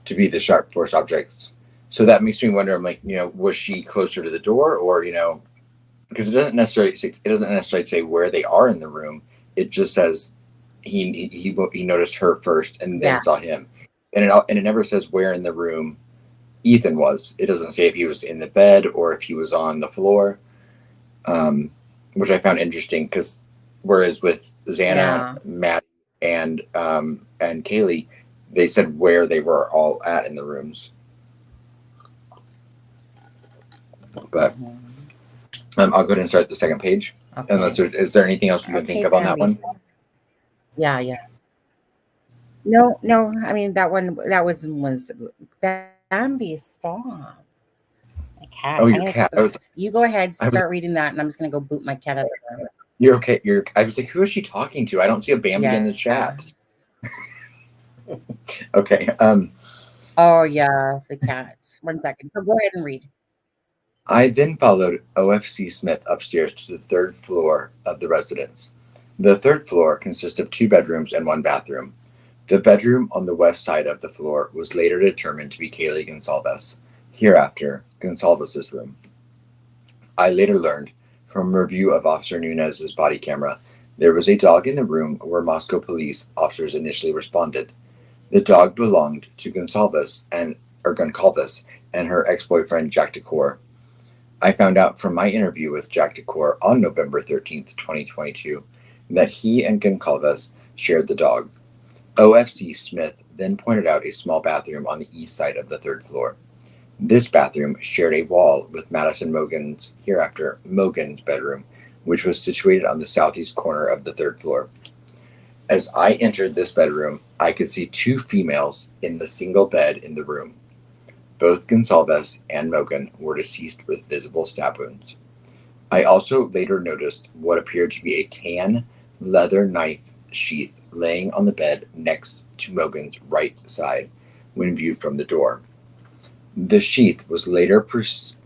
To be the sharp force objects. So that makes me wonder, I'm like, was she closer to the door, or because it doesn't necessarily say where they are in the room. It just says he noticed her first and then Yeah. saw him, and it never says where in the room Ethan was. It doesn't say if he was in the bed or if he was on the floor, which I found interesting because whereas with Xana, Yeah. Matt, and Kaylee, they said where they were all at in the rooms. But I'll go ahead and start the second page. Okay. Unless is there anything else you can think of on that one? Yeah, yeah. No, no. I mean that was Bambi. Stop. My cat. Oh, I'm your gonna cat. you go ahead, I was start reading that, and I'm just gonna go boot my cat out of the room. You're okay. I was like, who is she talking to? I don't see a Bambi in the chat. Okay. Oh yeah, the cat. 1 second. So go ahead and read. I then followed OFC Smith upstairs to the third floor of the residence. The third floor consists of 2 bedrooms and 1 bathroom. The bedroom on the west side of the floor was later determined to be Kaylee Gonsalves, hereafter Gonsalves' room. I later learned, from a review of Officer Nunez's body camera, there was a dog in the room where Moscow police officers initially responded. The dog belonged to Goncalves and her ex-boyfriend Jack Decor. I found out from my interview with Jack Decor on November 13th, 2022, that he and Goncalves shared the dog. OFC Smith then pointed out a small bathroom on the east side of the third floor. This bathroom shared a wall with Madison Mogan's, hereafter Mogan's bedroom, which was situated on the southeast corner of the third floor. As I entered this bedroom, I could see 2 females in the single bed in the room. Both Gonsalves and Mogan were deceased with visible stab wounds. I also later noticed what appeared to be a tan leather knife sheath laying on the bed next to Mogan's right side when viewed from the door. The sheath was later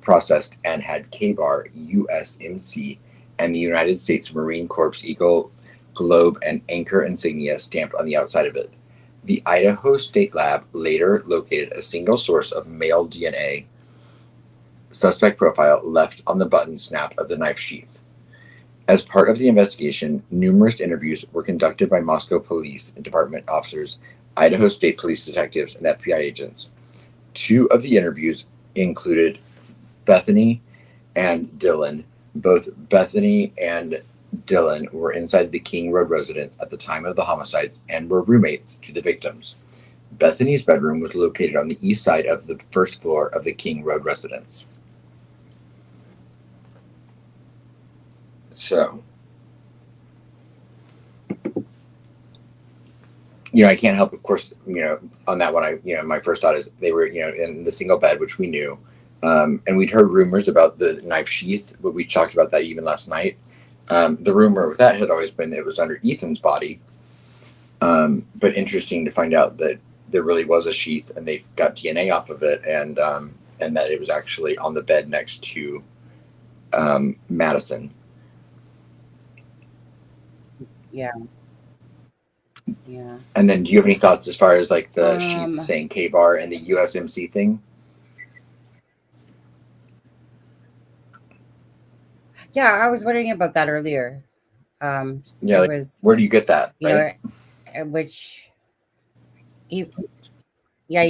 processed and had KBAR USMC and the United States Marine Corps Eagle Globe and Anchor insignia stamped on the outside of it. The Idaho State Lab later located a single source of male DNA suspect profile left on the button snap of the knife sheath. As part of the investigation, numerous interviews were conducted by Moscow Police Department officers, Idaho State Police detectives, and FBI agents. 2 of the interviews included Bethany and Dylan. Both Bethany and Dylan were inside the King Road residence at the time of the homicides and were roommates to the victims. Bethany's bedroom was located on the east side of the first floor of the King Road residence. So, I can't help, of course, on that one, my first thought is they were, in the single bed, which we knew. And we'd heard rumors about the knife sheath, but we talked about that even last night. The rumor with that had always been it was under Ethan's body. But interesting to find out that there really was a sheath and they got DNA off of it and that it was actually on the bed next to Madison. Yeah. Yeah. And then do you have any thoughts as far as like the sheath saying KBAR and the USMC thing? Yeah, I was wondering about that earlier. Yeah, where do you get that? Right? Which he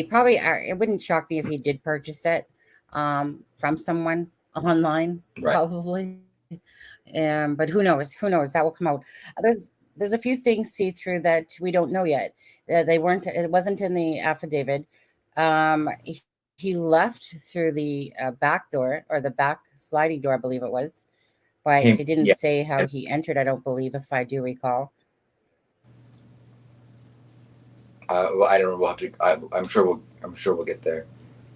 probably. It wouldn't shock me if he did purchase it from someone online, right. Probably. But who knows? Who knows? That will come out. There's a few things see through that we don't know yet. They weren't. It wasn't in the affidavit. He left through the back door or the back sliding door, I believe it was. But it didn't say how he entered, I don't believe, if I do recall. Well, I don't know. We'll have to. I'm sure we'll get there.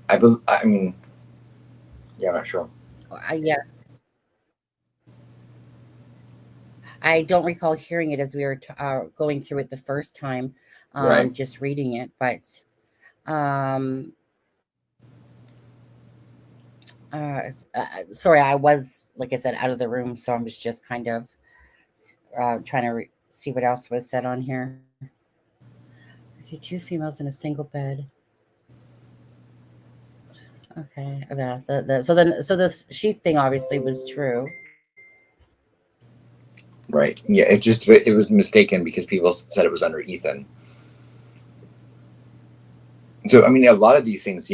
I mean, yeah, I'm not sure. Yeah. I don't recall hearing it as we were going through it the first time, right. Just reading it. But sorry, I was, like I said, out of the room, so I was just kind of trying to see what else was said on here. I see 2 females in a single bed. Okay, so the sheath thing obviously was true. Right. Yeah. It was mistaken because people said it was under Ethan. So, I mean, a lot of these things,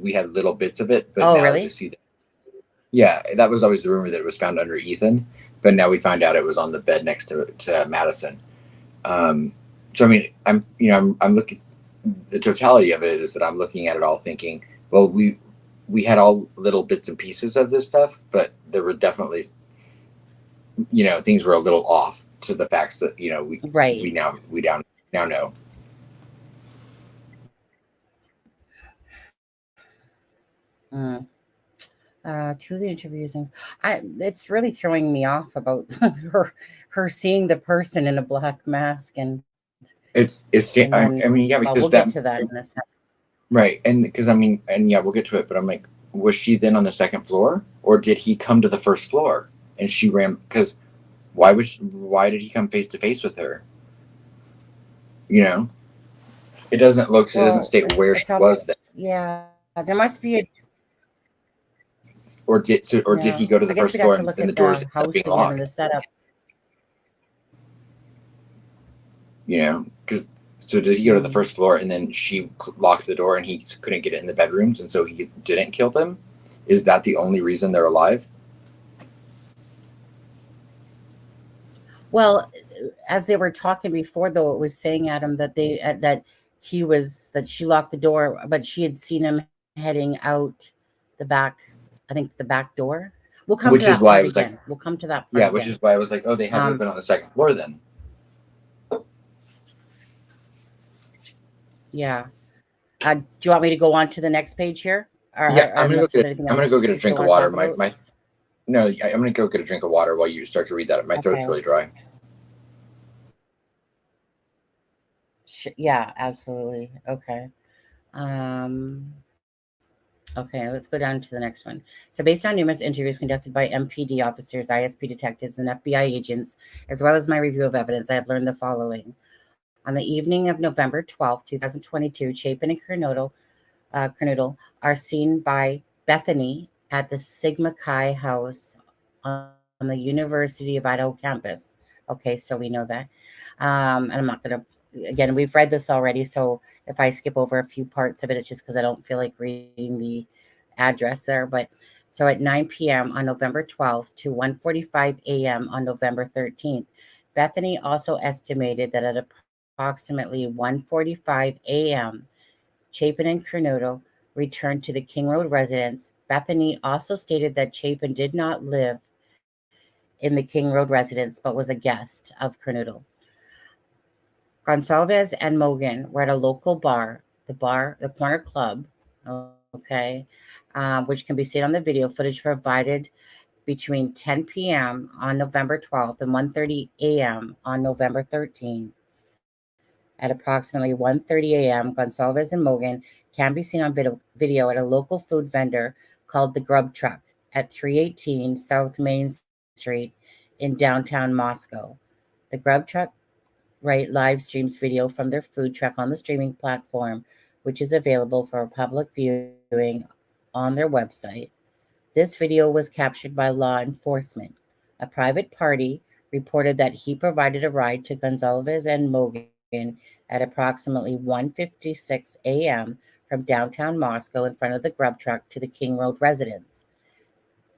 we had little bits of it, but now really? to see that. Yeah, that was always the rumor that it was found under Ethan, but now we find out it was on the bed next to Madison. So, I mean, I'm looking, the totality of it is that I'm looking at it all thinking, well, we had all little bits and pieces of this stuff, but there were definitely, things were a little off to the facts that, Right. we now know. Truly interviews, it's really throwing me off about her seeing the person in a black mask, and It's, and I then mean, yeah, because we'll get to that in a second. right. And because, I mean, and yeah, we'll get to it, but I'm like, was she then on the second floor, or did he come to the first floor and she ran? Because why did he come face to face with her? It doesn't look, it doesn't state where she was then. Yeah, there must be a. Or did he go to the first floor and the doors ended up being locked? And the setup. Because so did he go to the first floor and then she locked the door and he couldn't get it in the bedrooms and so he didn't kill them? Is that the only reason they're alive? Well, as they were talking before, though, it was saying, Adam, that that she locked the door, but she had seen him heading out the back. I think the back door. We'll come which to that is why part I was again. like, We'll come to that part yeah, again. which is why I was like, oh, they had to have been on the second floor then. Yeah. Do you want me to go on to the next page here? Yeah, I'm gonna go get a drink of water. No, I'm gonna go get a drink of water while you start to read that. My throat's really dry. Yeah, absolutely. Okay. Okay, let's go down to the next one. So based on numerous interviews conducted by MPD officers, ISP detectives, and FBI agents, as well as my review of evidence, I have learned the following. On the evening of November 12th, 2022, Chapin and Kernodle are seen by Bethany at the Sigma Chi house on the University of Idaho campus. Okay, so we know that. And I'm not going to, again, we've read this already, so if I skip over a few parts of it, it's just because I don't feel like reading the address there. But so at 9 p.m. on November 12th to 1:45 a.m. on November 13th, Bethany also estimated that at approximately 1:45 a.m., Chapin and Kernodle returned to the King Road residence. Bethany also stated that Chapin did not live in the King Road residence, but was a guest of Kernodle. Gonsalves and Mogan were at a local bar, the Corner Club, okay, which can be seen on the video footage provided between 10 p.m. on November 12th and 1:30 a.m. on November 13th. At approximately 1:30 a.m., Gonsalves and Mogan can be seen on video at a local food vendor called The Grub Truck at 318 South Main Street in downtown Moscow. The Grub Truck live streams video from their food truck on the streaming platform, which is available for public viewing on their website. This video was captured by law enforcement. A private party reported that he provided a ride to Gonsalves and Mogan at approximately 1:56 a.m. from downtown Moscow in front of the Grub Truck to the King Road residence.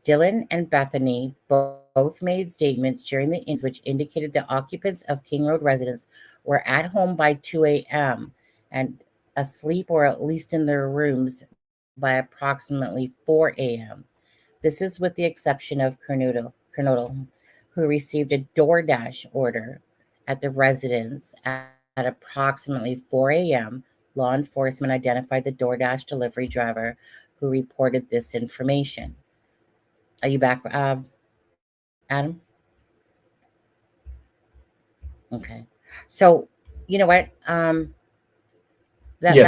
Dylan and Bethany both made statements during the interviews which indicated the occupants of King Road residence were at home by 2 a.m. and asleep or at least in their rooms by approximately 4 a.m. This is with the exception of Kernodle, who received a DoorDash order at the residence at approximately 4 a.m. Law enforcement identified the DoorDash delivery driver who reported this information. Are you back, Adam? Okay. So, you know what? Yes,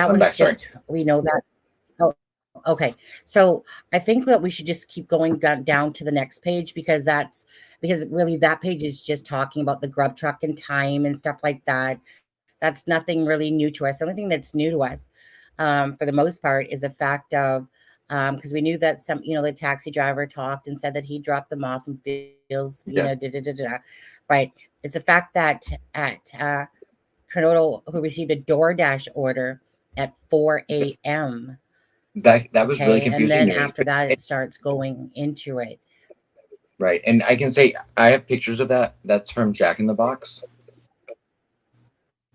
I'm back, sorry. We know that. Oh, okay. So I think that we should just keep going down to the next page because really that page is just talking about the Grub Truck and time and stuff like that. That's nothing really new to us. The only thing that's new to us, for the most part, is the fact of because we knew that the taxi driver talked and said that he dropped them off and feels, Yes. But it's a fact that at Coronado, who received a DoorDash order at 4 a.m. That was really And confusing then to me. after that, it starts going into it. Right. And I can say I have pictures of that. That's from Jack in the Box,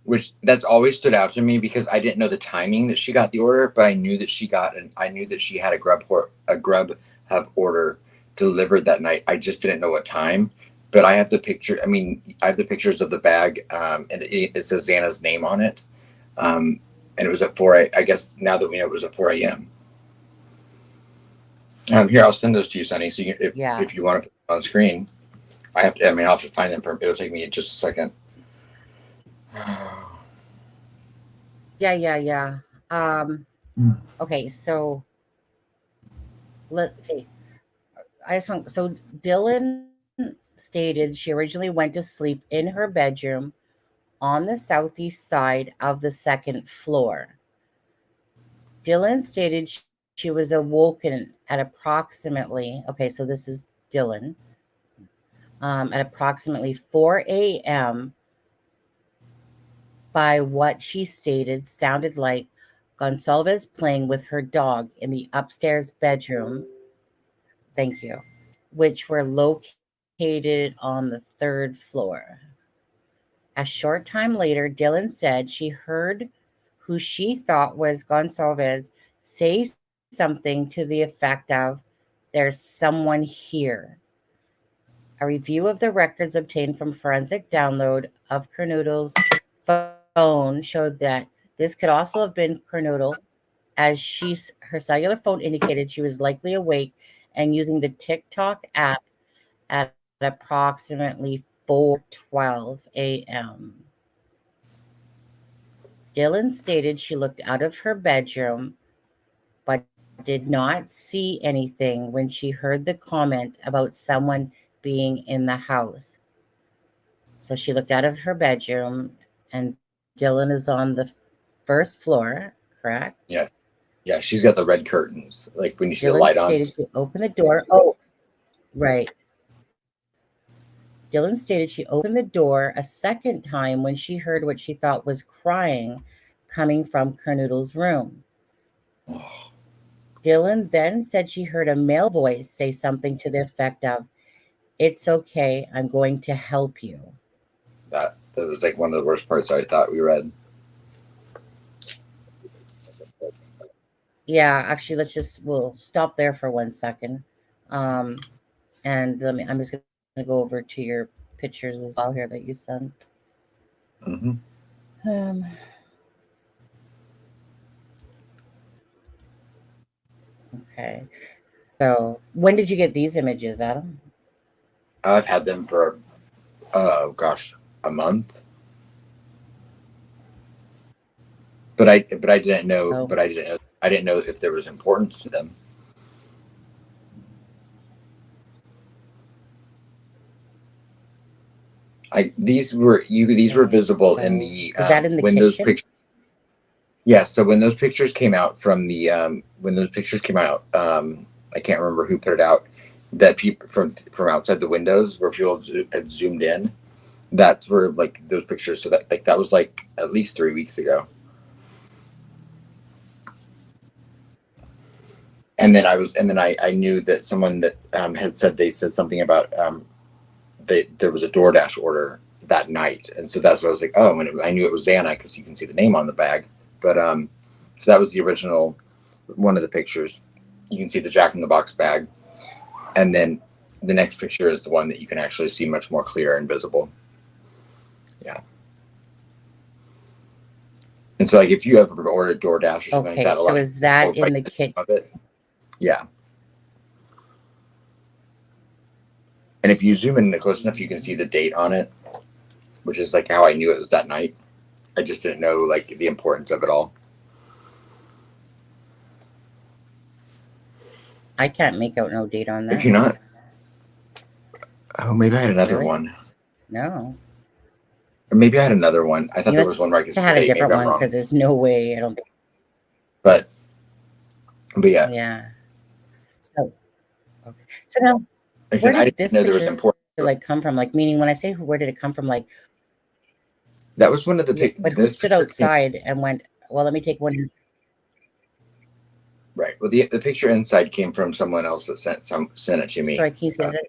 which that's always stood out to me because I didn't know the timing that she got the order, but I knew that she had a Grubhub order delivered that night. I just didn't know what time. But I have the picture. I mean, I have the pictures of the bag, and it says Xana's name on it. And it was at 4 a.m. I guess now that we know it was at 4 a.m. Here, I'll send those to you, Sunny. So if you want to put them on screen, I'll have to find them. It'll take me just a second. Yeah. Okay, so so Dylan stated she originally went to sleep in her bedroom on the southeast side of the second floor. Dylan stated she was awoken at approximately, so this is Dylan, at approximately 4 a.m. by what she stated sounded like Gonsalves playing with her dog in the upstairs bedroom. Thank you. Which were located on the third floor. A short time later, Dylan said she heard who she thought was Gonsalves say something to the effect of, "There's someone here." A review of the records obtained from forensic download of Cornoodle's phone showed that this could also have been Cornoodle, as her cellular phone indicated she was likely awake and using the TikTok app at approximately 4:12 a.m. Dylan stated she looked out of her bedroom but did not see anything when she heard the comment about someone being in the house. So she looked out of her bedroom, and Dylan is on the first floor, correct? Yeah, she's got the red curtains, like when you see the light on. Dylan stated she opened the door. Oh, right. Dylan stated she opened the door a second time when she heard what she thought was crying coming from Cornoodle's room. Oh. Dylan then said she heard a male voice say something to the effect of, "It's okay, I'm going to help you." That was like one of the worst parts I thought we read. Yeah, actually, we'll stop there for 1 second. And I'm just going to go over to your pictures as well here that you sent. Mm-hmm. Okay. So when did you get these images, Adam? I've had them for, a month. But I didn't know. Oh. But I didn't know if there was importance to them. These were visible in the is that in the when kitchen? those pictures. Yes, so when those pictures came out from the I can't remember who put it out, that people from outside the windows where people had zoomed in, that's where like those pictures. So that was like at least 3 weeks ago. And then I knew that someone that had said something about there was a DoorDash order that night, and so that's what I was like, oh, and I knew it was Xana because you can see the name on the bag. But so that was the original one of the pictures. You can see the Jack in the Box bag, and then the next picture is the one that you can actually see much more clear and visible. Yeah. And so, like, if you ever ordered DoorDash or something like that, so is that in the kitchen? Yeah. And if you zoom in close enough, you can see the date on it, which is like how I knew it was that night. I just didn't know like the importance of it all. I can't make out no date on that. Did you not? Oh, maybe I had another one. No. Or maybe I had another one. I thought there was one where I could see I had a different one because there's no way. I don't. But yeah. Yeah. So now, Like, where I did didn't this know there was picture important. like come from? Like, meaning when I say where did it come from? Like, That was one of the but who stood outside and went, well, let me take one. Right. Well, the picture inside came from someone else that sent it to me. Sorry, can you say that?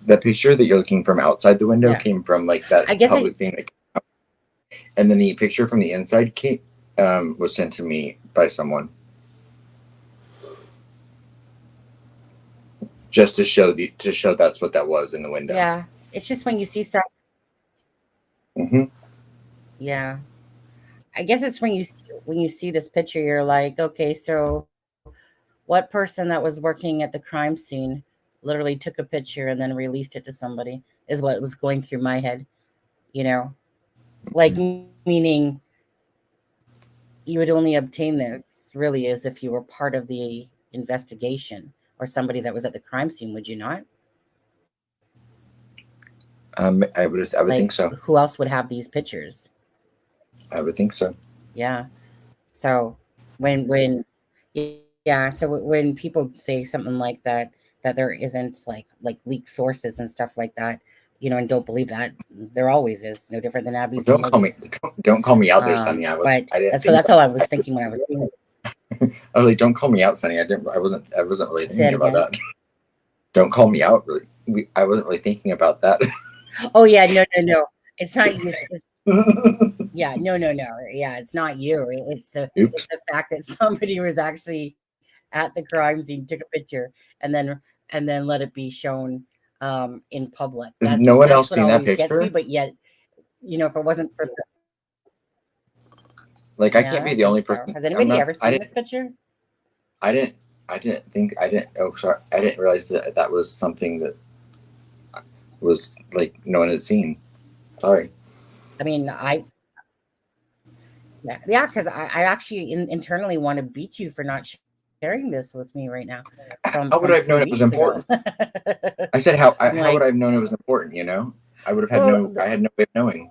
The picture that you're looking from outside the window Yeah. came from like that I guess public thing that came out. And then the picture from the inside came was sent to me by someone. Just to show that's what that was in the window. Yeah. It's just when you see stuff. Mm-hmm. Yeah. I guess it's when you see this picture, you're like, okay, so what person that was working at the crime scene literally took a picture and then released it to somebody is what was going through my head, you know? Like, meaning you would only obtain this really as if you were part of the investigation or somebody that was at the crime scene, would you not? I would Like, think so. who else would have these pictures? I would think so. Yeah. So when yeah, so when people say something like that there isn't like leaked sources and stuff like that, and don't believe that, there always is, no different than Abby's. Well, don't call me out there, Sonny. But that's all I was thinking when I was seeing it. I was like, don't call me out, Sonny. I wasn't really thinking about again. that. Don't call me out. Really, I wasn't really thinking about that. Oh yeah, no. It's not you. Yeah, no. Yeah, it's not you. It's the fact that somebody was actually at the crime scene, took a picture, and then let it be shown in public. No one else seen that picture? Gets me, but yet, if it wasn't for like, I can't be the only person. Has anybody ever seen this picture? I didn't realize that was something that was like no one had seen. Sorry. I mean, yeah, because I actually internally want to beat you for not sharing this with me right now. How would I have known it was important? I said, how would I have known it was important? I would have had I had no way of knowing.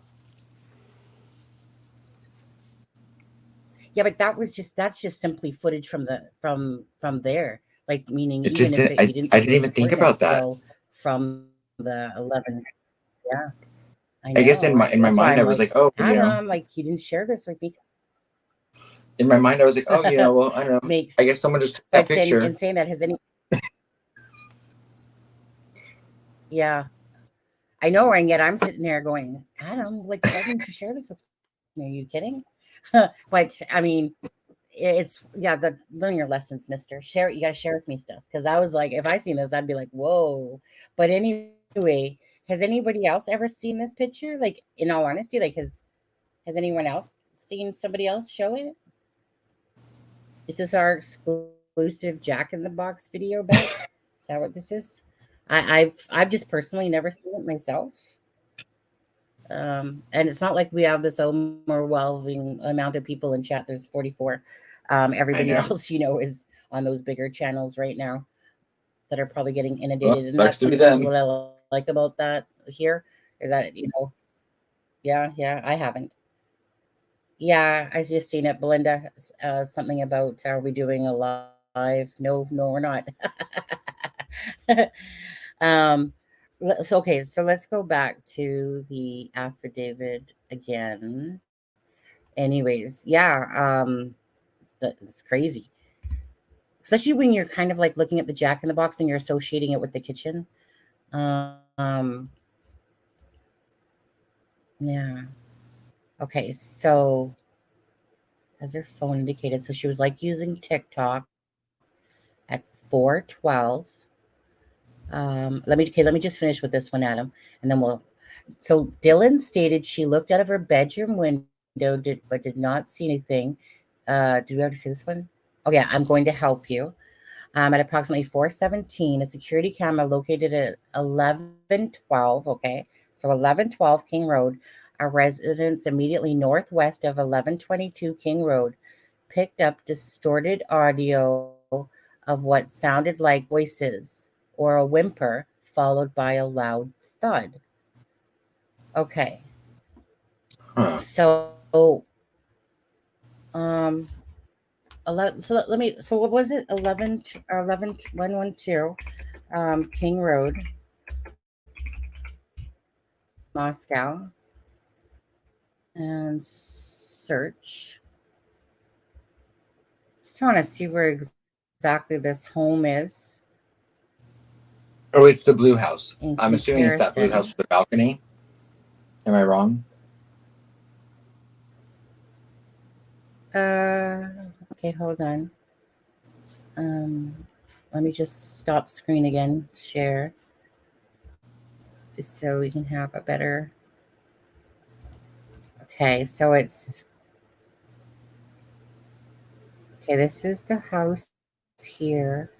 Yeah, but that's just simply footage from there. Like, meaning I didn't even think about that. From the 11. Yeah. I guess in my mind I was like, oh, Adam, like, you didn't share this with me. In my mind I was like, oh, well, I don't know. I guess someone just took that picture. And saying that, has any Yeah. I know, and yet I'm sitting there going, Adam, like, why didn't you share this with me? Are you kidding? But I mean, it's learn your lessons, mister. Share it. You got to share with me stuff. Because I was like, if I seen this, I'd be like, whoa. But anyway, has anybody else ever seen this picture? Like, in all honesty, like, has anyone else seen somebody else show it? Is this our exclusive Jack in the Box video back? Is that what this is? I've just personally never seen it myself. And it's not like we have this overwhelming amount of people in chat. There's 44. Everybody else, is on those bigger channels right now that are probably getting inundated. And that's what I like about that here is that, yeah, I haven't. Yeah, I just seen it. Belinda, something about, are we doing a live? No, we're not. So let's go back to the affidavit again. Anyways, yeah, that's crazy. Especially when you're kind of like looking at the Jack in the Box and you're associating it with the kitchen. Yeah. Okay, so as her phone indicated, so she was like using TikTok at 4:12. Let me just finish with this one, Adam, and then so Dylan stated she looked out of her bedroom window, but did not see anything. Do we have to say this one? Oh yeah, I'm going to help you. At approximately 4:17, a security camera located at 1112. Okay, so 1112 King Road, a residence immediately northwest of 1122 King Road, picked up distorted audio of what sounded like voices or a whimper, followed by a loud thud. Okay. Huh. So, so what was it? 112. King Road, Moscow, and search. Just want to see where exactly this home is. Oh, it's the blue house. In I'm assuming it's that blue house with the balcony. Am I wrong? Okay, hold on. Let me just stop screen again, share, just so we can have a better. Okay, so it's okay. This is the house here.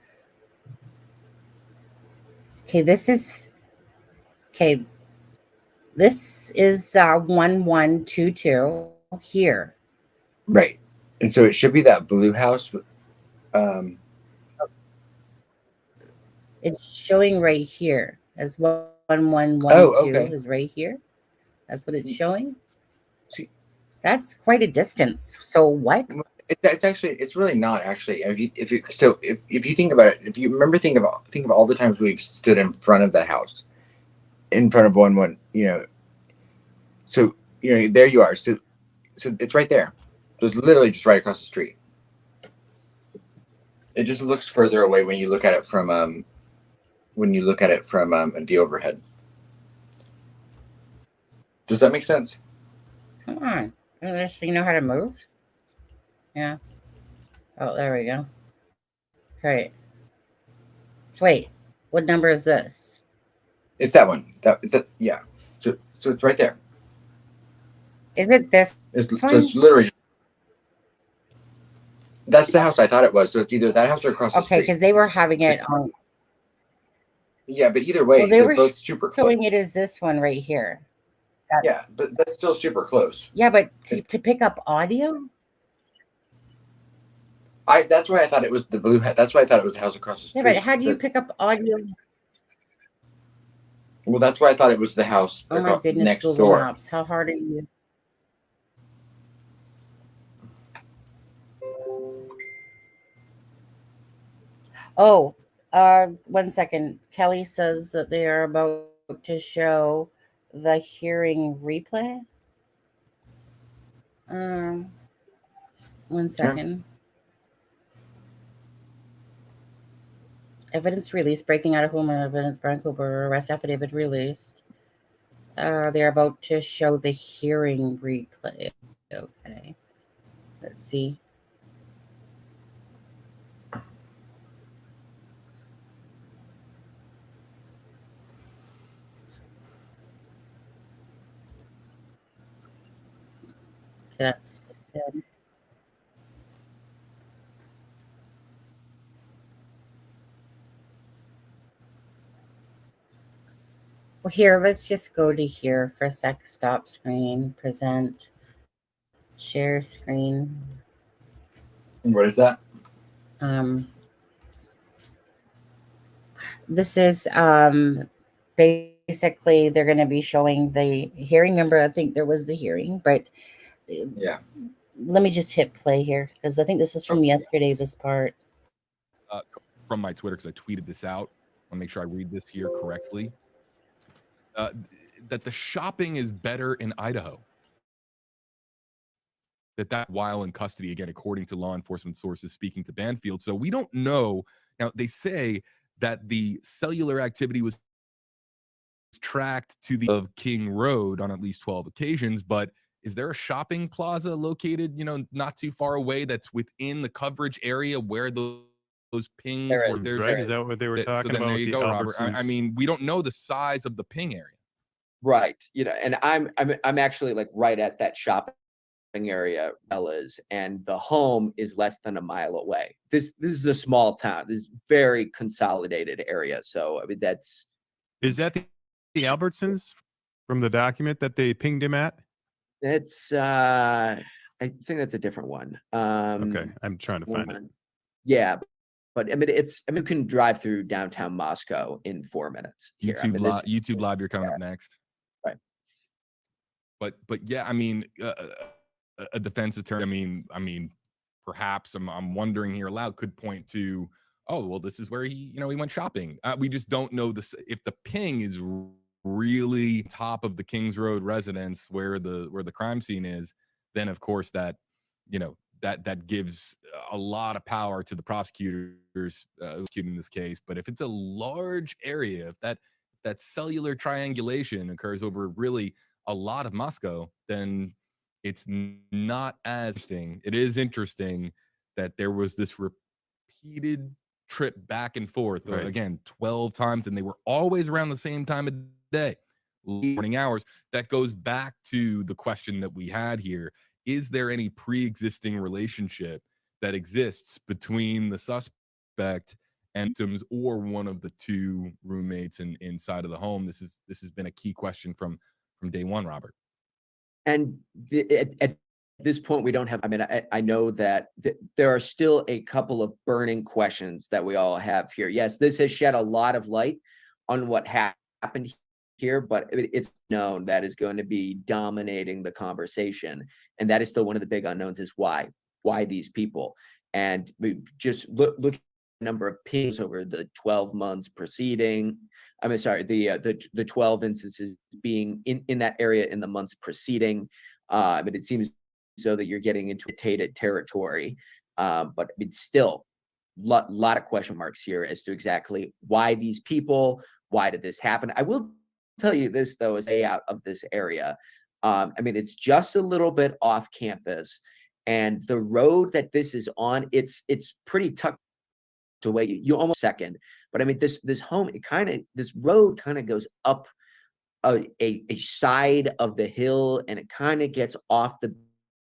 Okay, this is 1122 here. Right. And so it should be that blue house. It's showing right here as 1112 okay. is right here. That's what it's showing. See, that's quite a distance. So what? It's really not actually. If you think about it, if you remember, think of all the times we've stood in front of that house, in front of one, so there you are. So it's right there. So it's literally just right across the street. It just looks further away when you look at it from a the overhead. Does that make sense? Come on. You know how to move? Yeah. Oh, there we go. Great. Wait, what number is this? It's that one. Yeah. So it's right there. Is it this So one? it's literally. That's the house I thought it was. So it's either that house or across the street. Okay, because they were having it on. Yeah, but either way, they they're were both super close. showing it as this one right here. Yeah, but that's still super close. Yeah, but to pick up audio? That's why I thought it was the blue. That's why I thought it was the house across the street. Yeah, but how do you pick up audio? Well, that's why I thought it was the house next door. Maps. How hard are you? Oh, 1 second. Kelly says that they are about to show the hearing replay. 1 second. Sure. Evidence released. Breaking out of home evidence. Bryan Kohberger arrest affidavit released. They're about to show the hearing replay. Okay. Let's see. That's good. Well, here, let's just go to here for a sec. Stop screen, present, share screen. What is that? This is basically they're going to be showing the hearing. Remember, I think there was the hearing, but yeah. Let me just hit play here because I think this is from yesterday. This part from my Twitter because I tweeted this out. I want to make sure I read this here correctly. That the shopping is better in Idaho. That while in custody, again, according to law enforcement sources speaking to Banfield. So we don't know. Now, they say that the cellular activity was tracked to the of King Road on at least 12 occasions, but is there a shopping plaza located, not too far away that's within the coverage area where those pings were? Right? Is that what they were talking about? There you go, Robert. I mean, we don't know the size of the ping area. Right. And I'm actually like right at that shopping area, Bella's, and the home is less than a mile away. This is a small town. This is very consolidated area. So I mean, is that the Albertsons from the document that they pinged him at? That's I think that's a different one. Okay, I'm trying to find it. Yeah, but I mean, you can drive through downtown Moscow in 4 minutes. YouTube Live, you're coming up next. Right. But yeah, I mean, a defense attorney. I mean, perhaps I'm wondering here aloud could point to oh, well, this is where he went shopping. We just don't know this if the ping is really top of the Kings Road residence where the crime scene is. Then of course that that gives a lot of power to the prosecutors executing this case. But if it's a large area, if that cellular triangulation occurs over really a lot of Moscow, then it's not as interesting. It is interesting that there was this repeated trip back and forth, Right. again, 12 times, and they were always around the same time of day, morning hours. That goes back to the question that we had here. Is there any pre-existing relationship that exists between the suspect and victims or one of the two roommates inside of the home? This has been a key question from day one, Robert. And at this point, we don't have, I mean, I know that there are still a couple of burning questions that we all have here. Yes, this has shed a lot of light on what happened here, but it's known that is going to be dominating the conversation. And that is still one of the big unknowns, is why these people. And we just look at the number of pings over the 12 months preceding. I mean, sorry, the 12 instances being in that area in the months preceding. But it seems so that you're getting into tainted territory. But it's still a lot of question marks here as to exactly why these people, why did this happen? I will tell you this, though, is a out of this area. I mean, it's just a little bit off campus, and the road that this is on, it's pretty tucked away. You almost second, but I mean, this home, this road kind of goes up a side of the hill, and it kind of gets off the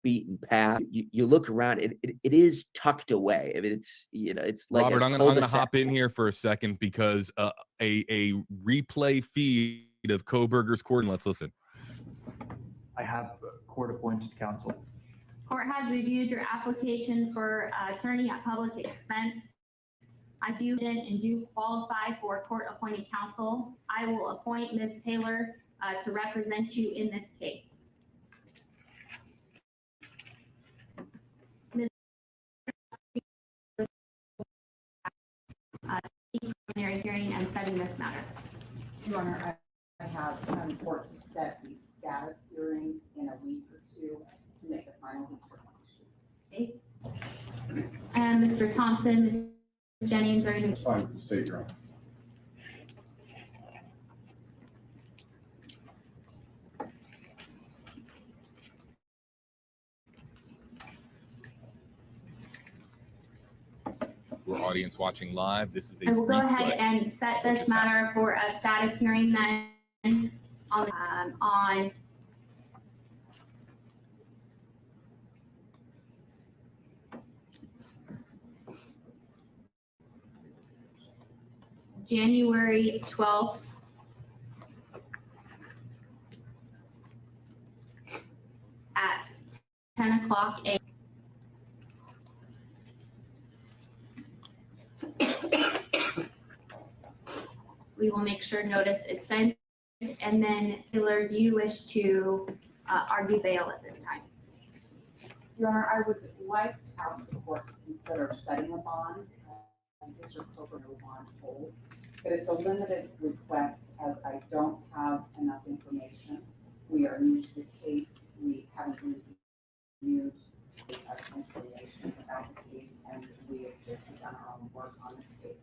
beaten path. You look around, it is tucked away. I mean, it's like Robert, I'm gonna hop in here for a second because a replay feed of Kohberger's court. Let's listen. I have court-appointed counsel. Court has reviewed your application for attorney at public expense. I do qualify for court-appointed counsel. I will appoint Ms. Taylor to represent you in this case. Ms. Preliminary hearing and setting this matter. Your Honor, I have court to set the status hearing in a week or two to make a final determination. Okay. And Mr. Thompson, Ms. Jennings, are you? Fine, state, Your Honor. For audience watching live, this is a I will go ahead replay. and set this matter for a status hearing then on January 12th at 10 o'clock a.m. We will make sure notice is sent, and then Taylor, do you wish to argue bail at this time? Your Honor, I would like to ask the court to consider setting a bond. Mr. Kohberger will bond hold, but it's a limited request as I don't have enough information. We are new to the case. We haven't reviewed information about the case, and we have just done our own work on the case.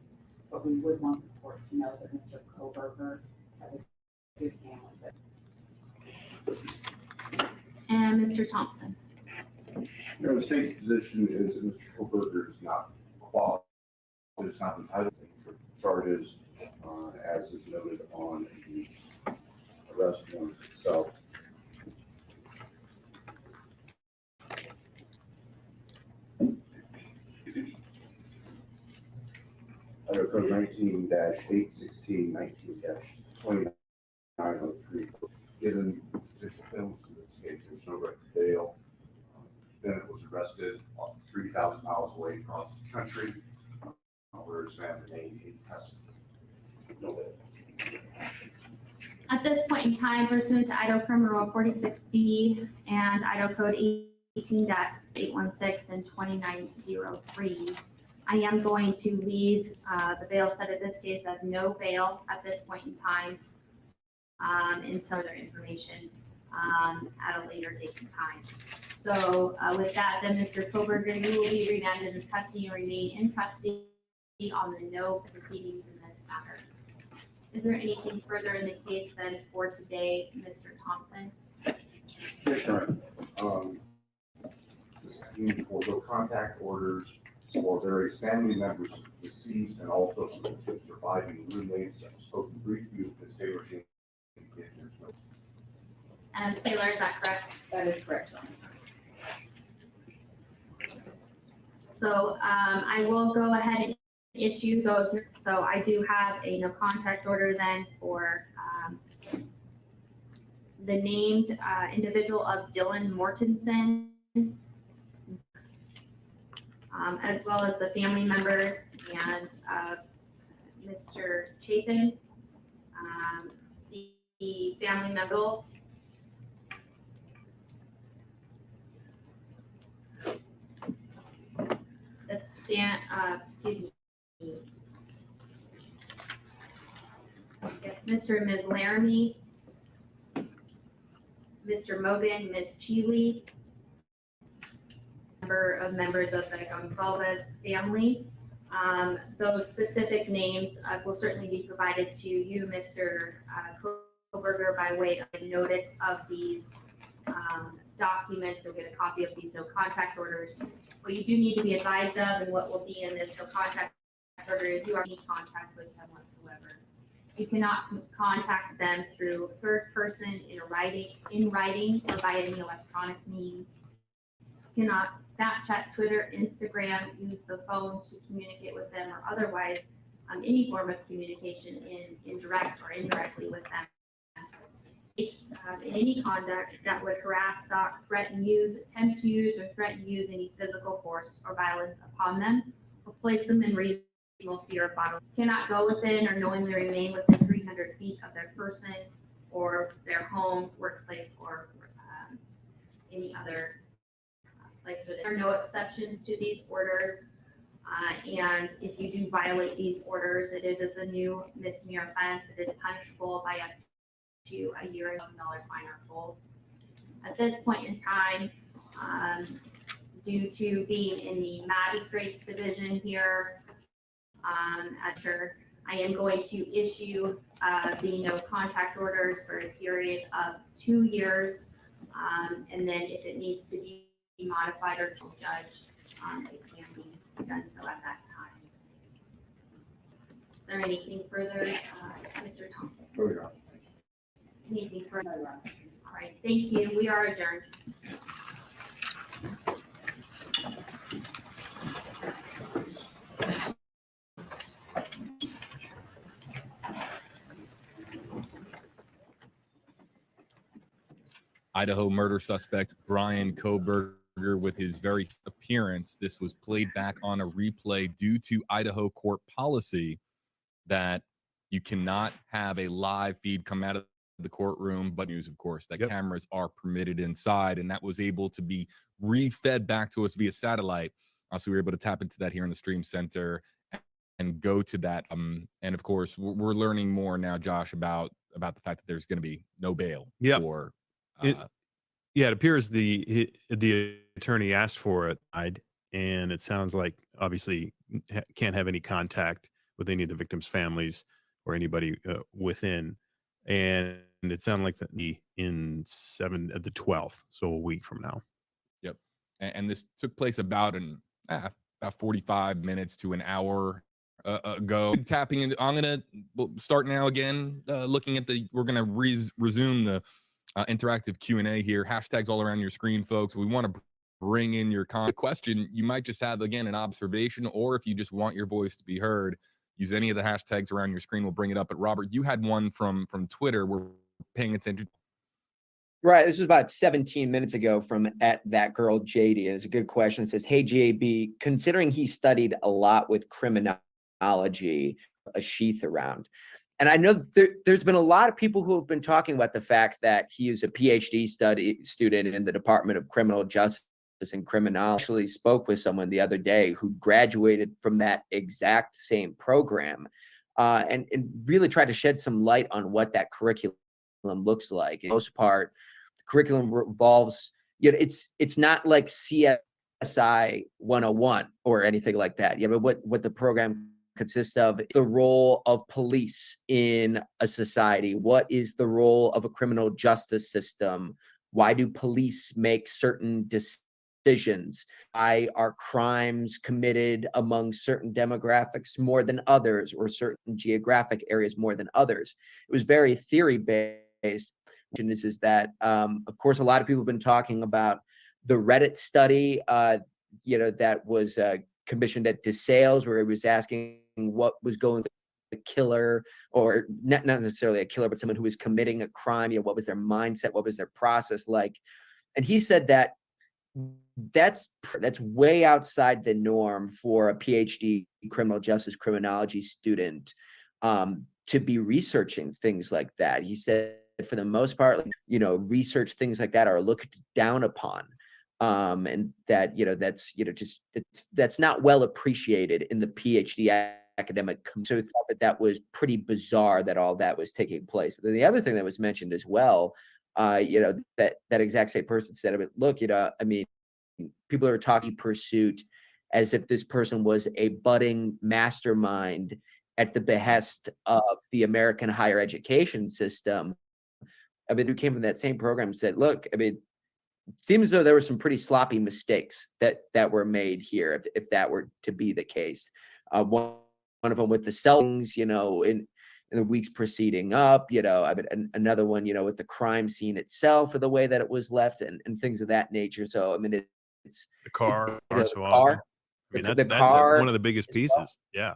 But we would want the court to know that Mr. Kohberger has a good hand with it. And Mr. Thompson. The state's position is that Mr. Kohberger is not qualified, is not entitled to charges as is noted on the arrest warrant itself. Under Code 19-816, 19-2903, given potential penalties in this case, there's no right to bail. Bennett was arrested 3,000 miles away across the country, where his family remained in custody. No bail. At this point in time, pursuant to Idaho Criminal Rule 46B and Idaho Code 18.816 and 2903, I am going to leave the bail set in this case as no bail at this point in time until their information at a later date and time. So with that, then Mr. Kohberger, you will be remanded in custody and remain in custody on the no proceedings in this matter. Is there anything further in the case then for today, Mr. Thompson? Yes, Your Honor. This is for no contact orders for various family members of deceased and also surviving roommates. I spoke briefly with Ms. Taylor. And Ms. Taylor, is that correct? That is correct, Your Honor. So I will go ahead and issue those. So I do have a no contact order then for the named individual of Dylan Mortensen, as well as the family members and Mr. Chapin, the family member. Excuse me. Yes, Mr. and Ms. Laramie, Mr. Mogan, Ms. Cheeley, members of the Gonsalves family. Those specific names will certainly be provided to you, Mr. Kohberger, by way of a notice of these documents. You'll get a copy of these no contact orders. What you do need to be advised of and what will be in this no contact order is you are in contact with them whatsoever. You cannot contact them through third person in writing or by any electronic means. You cannot Snapchat, Twitter, Instagram, use the phone to communicate with them or otherwise any form of communication in direct or indirectly with them. In any conduct that would harass, stalk, threaten, use, attempt to use, or threaten to use any physical force or violence upon them, or place them in reasonable fear of bodily. Cannot go within or knowingly remain within 300 feet of their person or their home, workplace, or any other place. So there are no exceptions to these orders. And if you do violate these orders, it is a new misdemeanor offense. It is punishable by up to a year and $1,000 fine or both. At this point in time, due to being in the magistrates division here, I am going to issue the no contact orders for a period of 2 years. And then if it needs to be modified or judged, it can be done so at that time. Is there anything further, Mr. Thompson? Oh, yeah. Anything further? All right, thank you. We are adjourned. Idaho murder suspect Bryan Kohberger with his very appearance. This was played back on a replay due to Idaho court policy that you cannot have a live feed come out of the courtroom, but news, of course, that cameras are permitted inside, and that was able to be refed back to us via satellite. So we were able to tap into that here in the Stream Center and go to that. And of course, we're learning more now, Josh, about the fact that there's going to be no bail for. It appears the attorney asked for it, and it sounds like obviously can't have any contact with any of the victims' families or anybody within. And it sounded like the 12th, so a week from now. Yep. And this took place about 45 minutes to an hour ago. Tapping in. We'll start now again, looking at we're going to resume the interactive Q&A here. Hashtags all around your screen, folks. We want to bring in your question. You might just have, again, an observation, or if you just want your voice to be heard, use any of the hashtags around your screen. We'll bring it up. But Robert, you had one from Twitter. We're paying attention. Right. This was about 17 minutes ago from @thatgirlJD. It's a good question. It says, "Hey, JB, considering he studied a lot with criminology, a sheath around." And I know there's been a lot of people who have been talking about the fact that he is a PhD student in the Department of Criminal Justice in criminology. Actually spoke with someone the other day who graduated from that exact same program, and really tried to shed some light on what that curriculum looks like. For the most part, the curriculum revolves, it's not like CSI 101 or anything like that. But what the program consists of: the role of police in a society. What is the role of a criminal justice system? Why do police make certain decisions? Why are crimes committed among certain demographics more than others, or certain geographic areas more than others? It was very theory-based. Is that, of course, a lot of people have been talking about the Reddit study, that was commissioned at DeSales, where it was asking what was going to a killer, or not necessarily a killer, but someone who was committing a crime. What was their mindset? What was their process like? And he said that that's way outside the norm for a PhD criminal justice criminology student to be researching things like that. He said, for the most part, research things like that are looked down upon. And that, that's not well appreciated in the PhD academic. So we thought that was pretty bizarre that all that was taking place. Then the other thing that was mentioned as well, that exact same person said, look, people are talking pursuit as if this person was a budding mastermind at the behest of the American higher education system. Who came from that same program said, look, it seems as though there were some pretty sloppy mistakes that were made here, if that were to be the case. One of them with the sellings, in the weeks preceding up, another one, with the crime scene itself, or the way that it was left, and things of that nature. So, it's the car. The car. That's car one of the biggest pieces. Well.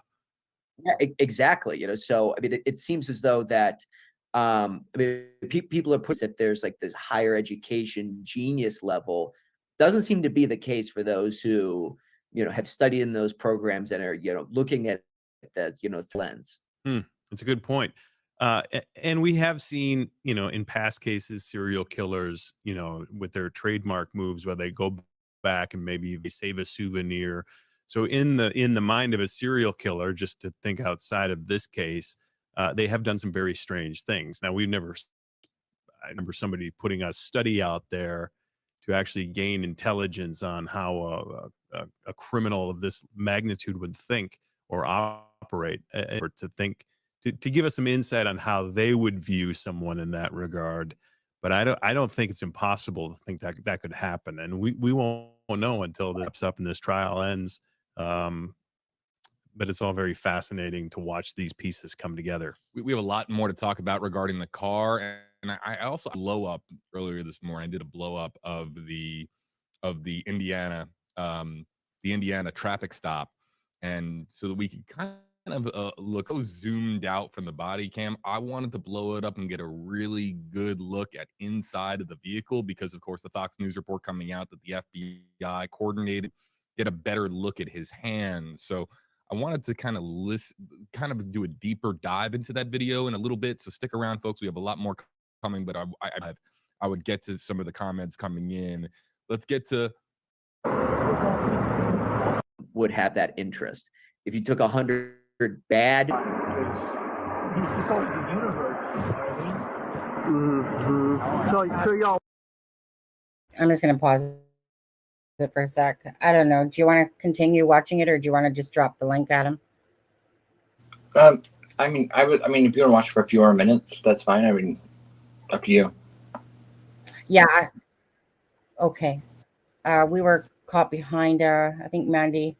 Yeah, exactly. So, it seems as though that, people are put that there's like this higher education genius level. Doesn't seem to be the case for those who, have studied in those programs and are, looking at that, lens. That's a good point. And we have seen, in past cases, serial killers, with their trademark moves, where they go back and maybe they save a souvenir. So in the mind of a serial killer, just to think outside of this case, they have done some very strange things. Now, I remember somebody putting a study out there to actually gain intelligence on how a criminal of this magnitude would think or operate, or to give us some insight on how they would view someone in that regard. But I don't think it's impossible to think that could happen, and we won't know until this up and this trial ends. But it's all very fascinating to watch these pieces come together. We have a lot more to talk about regarding the car, and I also blow up earlier this morning. I did a blow up of the Indiana traffic stop, and so that we could kind of look zoomed out from the body cam. I wanted to blow it up and get a really good look at inside of the vehicle, because of course the Fox News report coming out that the FBI coordinated, get a better look at his hands. So I wanted to kind of do a deeper dive into that video in a little bit. So stick around, folks. We have a lot more coming, but I would get to some of the comments coming in. Let's get to. Would have that interest. If you took 100 bad. So y'all. I'm just going to pause it for a sec. I don't know. Do you want to continue watching it, or do you want to just drop the link at him? If you want to watch for a few more minutes, that's fine. Up to you. Yeah. Okay. We were caught behind. I think Mandy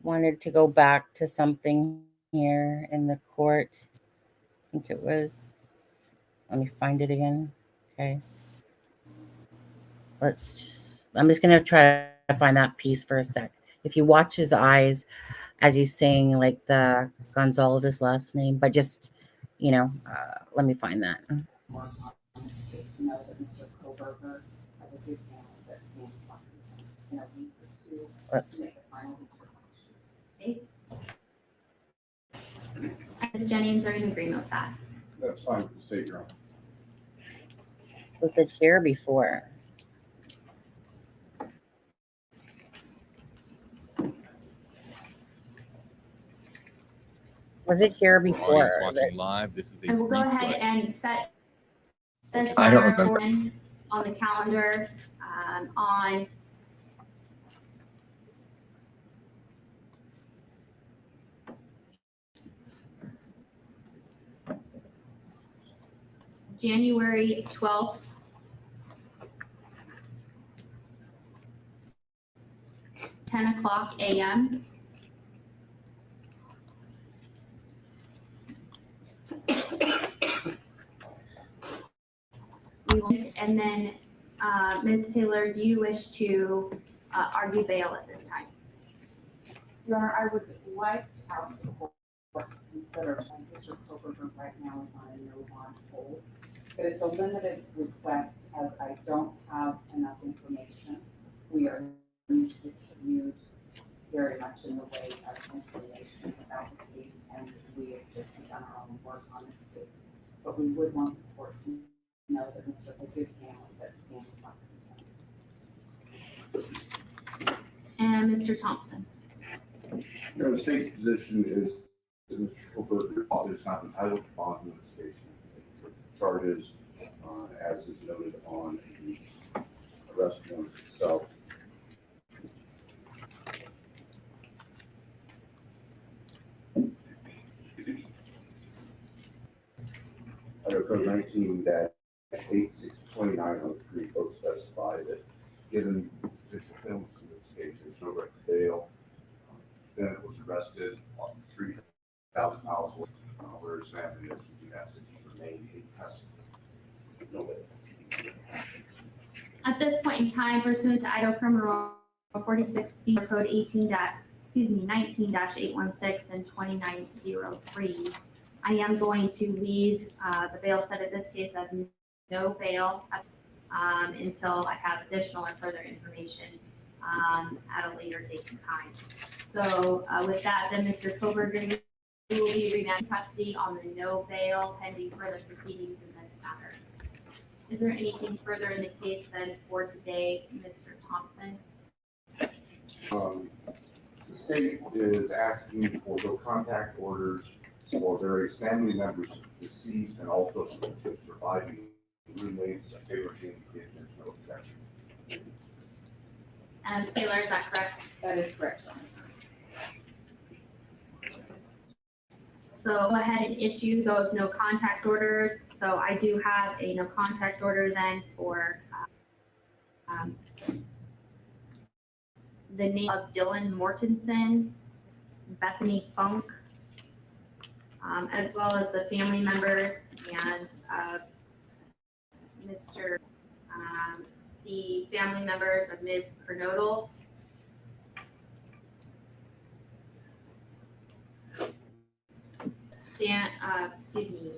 wanted to go back to something here in the court. I think it was. Let me find it again. Okay. I'm just going to try to find that piece for a sec. If you watch his eyes as he's saying like the Gonzalez last name, but just, let me find that. Oops. Ms. Jennings, are you in agreement with that? That's fine with the state, Your Honor. Was it here before? Was it here For before? audience watching live, this is a I will go ahead replay. and set this I don't for remember. on the calendar on January 12th, 10:00 a.m. And then, Ms. Taylor, do you wish to argue bail at this time? Your Honor, I would like to ask the court to consider, Mr. Kohberger right now is on a no bond hold, but it's a limited request as I don't have enough information. We are usually viewed very much in the way of information about the case, and we have just begun our own work on the case. But we would want the court to know that Mr. a good family that stands up. And Mr. Thompson? The state's position is that Mr. Kohberger is not entitled to bond in this case. The charges, as is noted on the arrest warrant itself. Under Code 19-8629 both specify that given potential penalties in this case, there's no right to bail. Bennett was arrested 3,000 miles away, where his family is. He has to remain in custody. No bail. At this point in time, pursuant to Idaho Criminal 46 Code 19-816 and 2903, I am going to leave the bail set at this case as no bail until I have additional or further information at a later date and time. So with that, then Mr. Kohberger, you will be remanded in custody on the no bail pending further proceedings in this matter. Is there anything further in the case then for today, Mr. Thompson? The state is asking for no contact orders for various family members of deceased and also for surviving roommates. They were indicated there's no objection. And Taylor, is that correct? That is correct. So go ahead and issue those no contact orders. So I do have a no contact order then for the name of Dylan Mortensen, Bethany Funk, as well as the family members and the family members of Ms. Kernodle. Excuse me.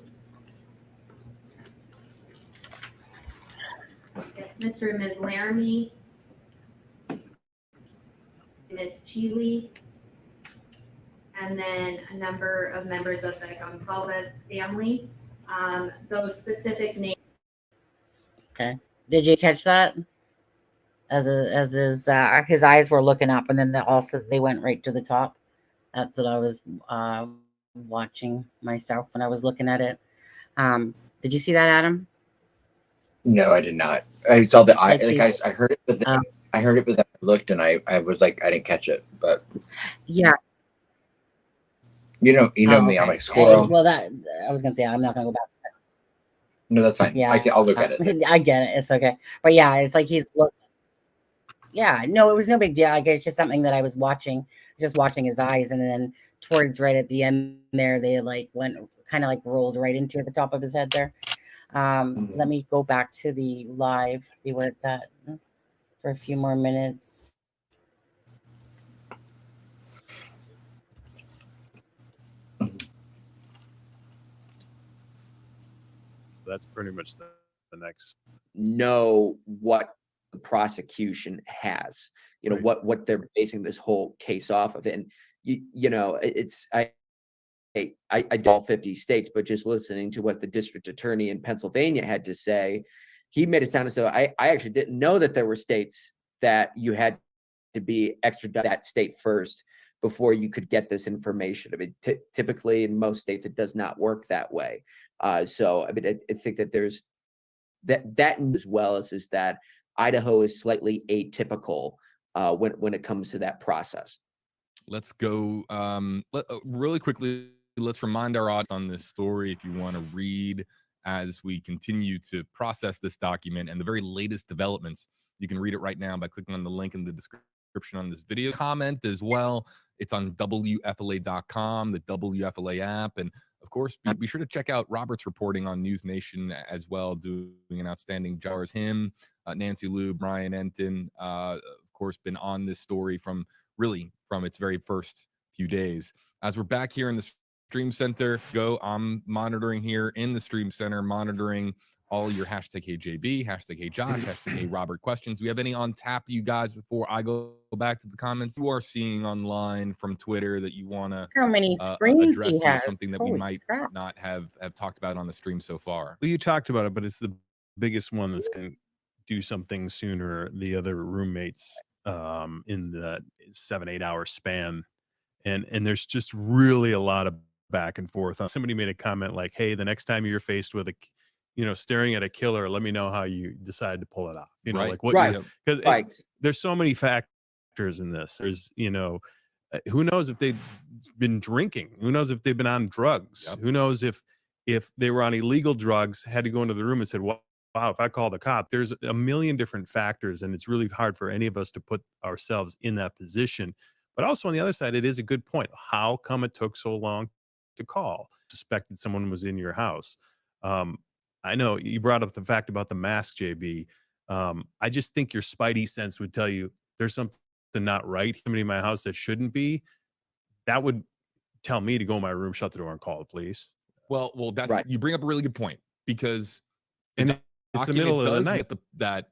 Yes, Mr. and Ms. Laramie, Ms. Cheeley, and then a number of members of the Gonsalves family. Those specific names. Okay. Did you catch that? As his eyes were looking up, and then they went right to the top. That's what I was watching myself when I was looking at it. Did you see that, Adam? No, I did not. I saw the I heard it, but then I heard it, but then I looked and I was like, I didn't catch it. But yeah, you know me. okay. I'm like squirrel. Well, that I was gonna say I'm not gonna go back. No, that's fine. Yeah, I'll look at it. I get it. It's okay. But yeah, it's like he's look. Yeah, no, it was no big deal. Like it's just something that I was watching his eyes, and then towards right at the end there, they like went kind of like rolled right into the top of his head there. Let me go back to the live, see where it's at for a few more minutes. That's pretty much the next. Know what the prosecution has, right. what they're basing this whole case off of. And it's I don't 50 states, but just listening to what the district attorney in Pennsylvania had to say, he made it sound as though I actually didn't know that there were states that you had to be extradited that state first before you could get this information. I mean, typically in most states, it does not work that way. So, I mean, I think that there's that as well is that Idaho is slightly atypical when it comes to that process. Let's go really quickly. Let's remind our audience on this story if you want to read as we continue to process this document and the very latest developments. You can read it right now by clicking on the link in the description on this video. Comment as well. It's on WFLA.com, the WFLA app. And of course, be sure to check out Robert's reporting on News Nation as well, doing an outstanding job. Him, Nancy Liu, Brian Enton, of course, been on this story from its very first few days. As we're back here in the Stream Center, I'm monitoring here in the Stream Center, monitoring all your hashtag HJB, hashtag HJosh, hashtag HRobert questions. Do we have any on tap to you guys before I go back to the comments you are seeing online from Twitter that you want to how many screens address, he has? something that Holy we might crap. not have talked about on the stream so far? Well, you talked about it, but it's the biggest one that's going to do something sooner. The other roommates in the 7-8 hour span. And there's just really a lot of back and forth. Somebody made a comment like, hey, the next time you're faced with staring at a killer, let me know how you decide to pull it off. Right. Like what, Right. because there's so many factors in this. There's, who knows if they've been drinking? Who knows if they've been on drugs? Yep. Who knows if they were on illegal drugs, had to go into the room and said, wow, if I call the cop, there's a million different factors. And it's really hard for any of us to put ourselves in that position. But also on the other side, it is a good point. How come it took so long to call? Suspected someone was in your house. I know you brought up the fact about the mask, JB. I just think your spidey sense would tell you there's something not right. Somebody in my house that shouldn't be. That would tell me to go in my room, shut the door, and call the police. Well, that's Right. You bring up a really good point, because And it's the middle of the night. That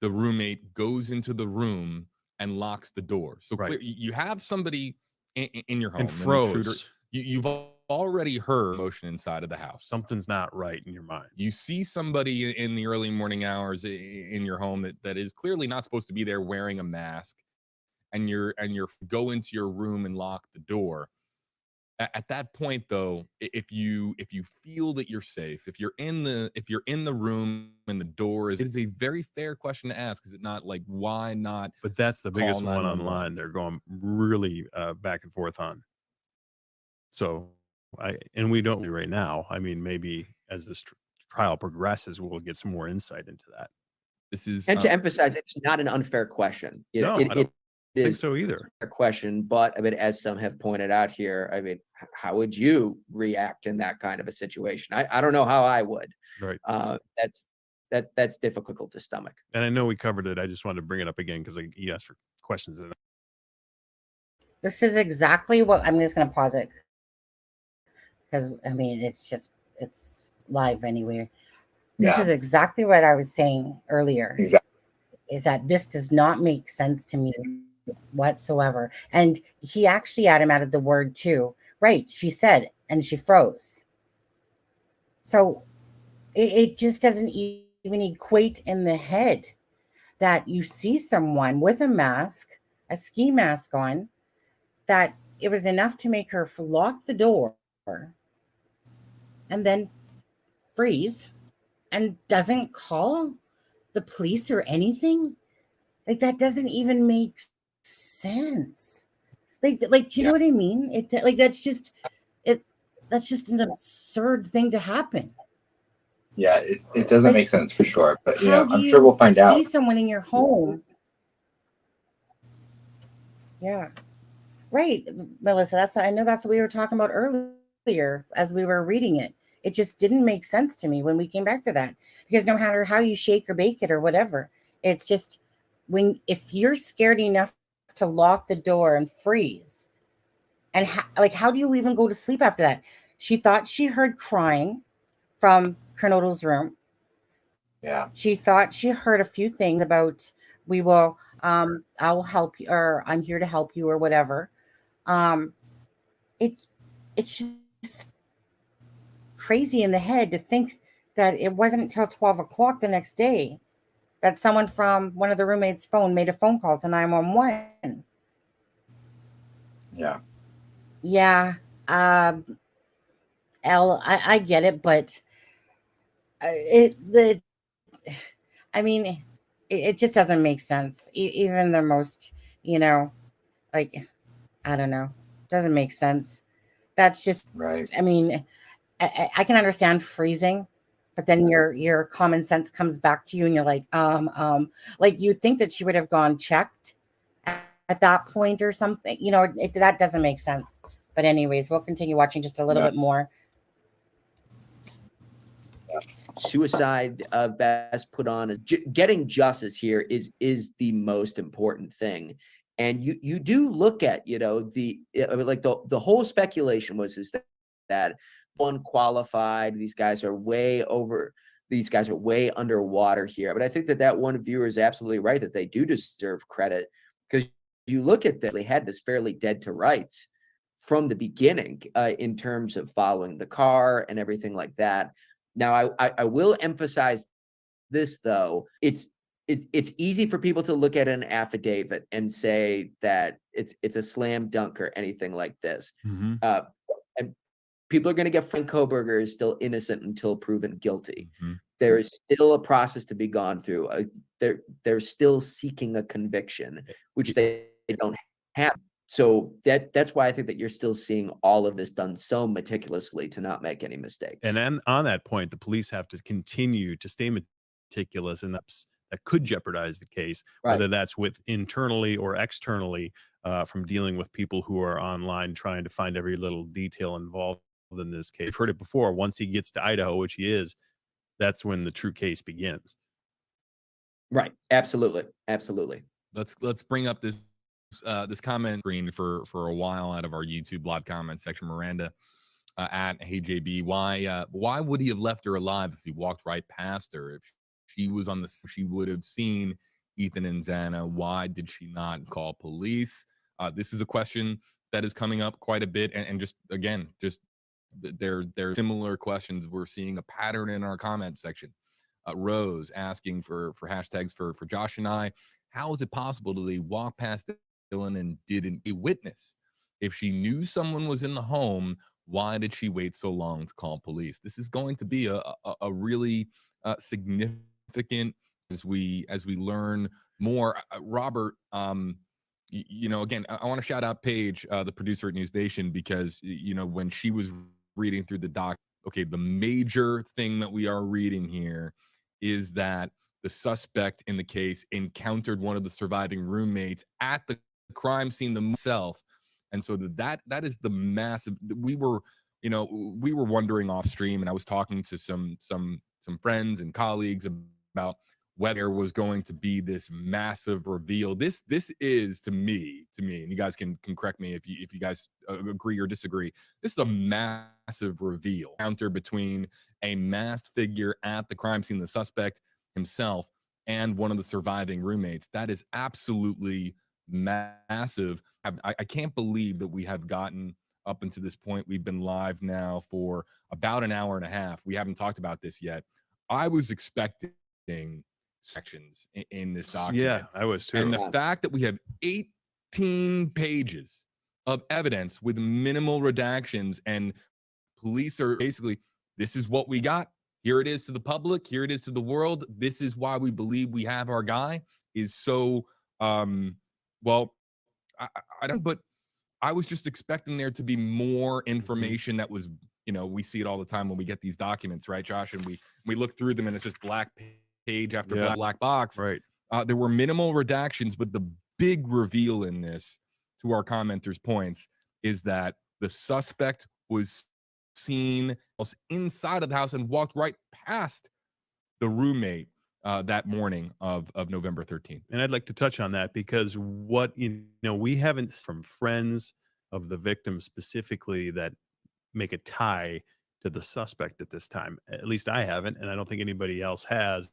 the roommate goes into the room and locks the door. So Right. you have somebody in your home, And an intruder. froze. You've already heard motion inside of the house. Something's not right in your mind. You see somebody in the early morning hours in your home that is clearly not supposed to be there, wearing a mask, and you're go into your room and lock the door. At that point, though, if you feel that you're safe, if you're in the room and the door it is a very fair question to ask. Is it not? Like, why not? But that's the biggest one 911. online. They're going really back and forth on. So we don't right now. I mean, maybe as this trial progresses, we'll get some more insight into that. This is And to emphasize, it's not an unfair question. No, I don't think is so either. a question, but I mean, as some have pointed out here, I mean, how would you react in that kind of a situation? I don't know how I would. Right. That's difficult to stomach. And I know we covered it. I just wanted to bring it up again because you asked for questions. This is exactly what I'm just going to pause it, because I mean, it's live anyway. This is exactly what I was saying earlier. Exactly. Is that this does not make sense to me whatsoever. And he actually, Adam, added the word too. Right. She said, and she froze. So it just doesn't even equate in the head that you see someone with a mask, a ski mask on, that it was enough to make her lock the door and then freeze and doesn't call the police or anything. Like, that doesn't even make sense. Like, do you know what I mean? That's just an absurd thing to happen. Yeah, it doesn't make sense for sure, but I'm you sure we'll find out. See someone in your home. Yeah. Right, Melissa. That's what we were talking about earlier as we were reading it. It just didn't make sense to me when we came back to that, because no matter how you shake or bake it or whatever, it's just if you're scared enough to lock the door and freeze, and how do you even go to sleep after that? She thought she heard crying from Kernodle's room. Yeah. She thought she heard a few things about I'll help you, or I'm here to help you, or whatever. It's just crazy in the head to think that it wasn't until 12 o'clock the next day that someone from one of the roommates' phone made a phone call to 911. Yeah. Yeah. I get it, but I mean, it just doesn't make sense. Even the most, you know, like, I don't know, doesn't make sense. That's just, Right. I mean, I can understand freezing, but then your common sense comes back to you, and you're like you think that she would have gone checked at that point or something. That doesn't make sense. But anyways, we'll continue watching just a little Yeah. bit more. Suicide best put on is getting justice here is the most important thing. And you do look at, the whole speculation was that unqualified, these guys are way underwater here. But I think that one viewer is absolutely right, that they do deserve credit, because you look at that, they had this fairly dead to rights from the beginning, in terms of following the car and everything like that. Now, I will emphasize this, though. It's easy for people to look at an affidavit and say that it's a slam dunk or anything like this. Mm-hmm. And people are going to get Bryan Kohberger is still innocent until proven guilty. Mm-hmm. There is still a process to be gone through. They're still seeking a conviction, which they don't have. So that's why I think that you're still seeing all of this done so meticulously to not make any mistakes. And then on that point, the police have to continue to stay meticulous, and that could jeopardize the case, Right. whether that's with internally or externally, from dealing with people who are online trying to find every little detail involved in this case. We've heard it before. Once he gets to Idaho, which he is, that's when the true case begins. Right. Absolutely. Absolutely. Let's bring up this comment screen for a while out of our YouTube live comment section. Miranda at Hey JB, why would he have left her alive if he walked right past her? If she was on she would have seen Ethan and Xana. Why did she not call police? This is a question that is coming up quite a bit, and just again, they're similar questions. We're seeing a pattern in our comment section. Rose asking for hashtags for Josh and I. How is it possible that they walk past Dylan and didn't witness? If she knew someone was in the home, why did she wait so long to call police? This is going to be a really significant as we learn more. Robert, again, I want to shout out Paige, the producer at News Nation, because when she was reading through the doc, okay, the major thing that we are reading here is that the suspect in the case encountered one of the surviving roommates at the crime scene themselves. And so that is the massive, we were wondering off stream, and I was talking to some friends and colleagues about whether there was going to be this massive reveal. This is to me, and you guys can correct me if you guys agree or disagree. This is a massive reveal encounter between a masked figure at the crime scene, the suspect himself, and one of the surviving roommates. That is absolutely massive. I can't believe that we have gotten up until this point. We've been live now for about an hour and a half. We haven't talked about this yet. I was expecting sections in this document. Yeah, I was too. And the fact that we have 18 pages of evidence with minimal redactions, and police are basically, this is what we got. Here it is to the public. Here it is to the world. This is why we believe we have our guy, is so, well, I don't, but I was just expecting there to be more information that was, we see it all the time when we get these documents, right, Josh? And we look through them and it's just black page after black box. Right. There were minimal redactions, but the big reveal in this, to our commenters' points, is that the suspect was seen inside of the house and walked right past the roommate that morning of November 13th. And I'd like to touch on that, because what we haven't from friends of the victim specifically that make a tie to the suspect at this time. At least I haven't, and I don't think anybody else has.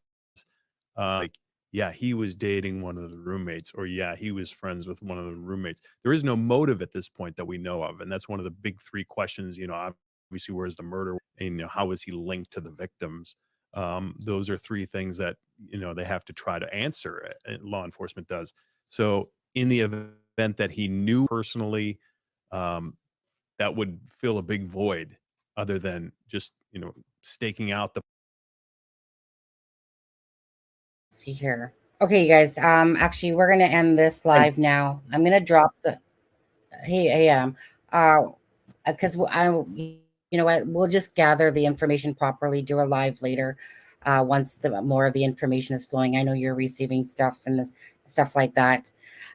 Yeah, he was dating one of the roommates, or yeah, he was friends with one of the roommates. There is no motive at this point that we know of, and that's one of the big three questions. Obviously, where's the murder, and how is he linked to the victims? Those are three things that they have to try to answer. Law enforcement does. So in the event that he knew personally that would fill a big void other than just, staking out the. See here. Okay, you guys. Actually, we're gonna end this live now. I'm gonna drop the. Hey, Adam. Because you know what? We'll just gather the information properly. Do a live later, once the more of the information is flowing. I know you're receiving stuff and this, stuff like that.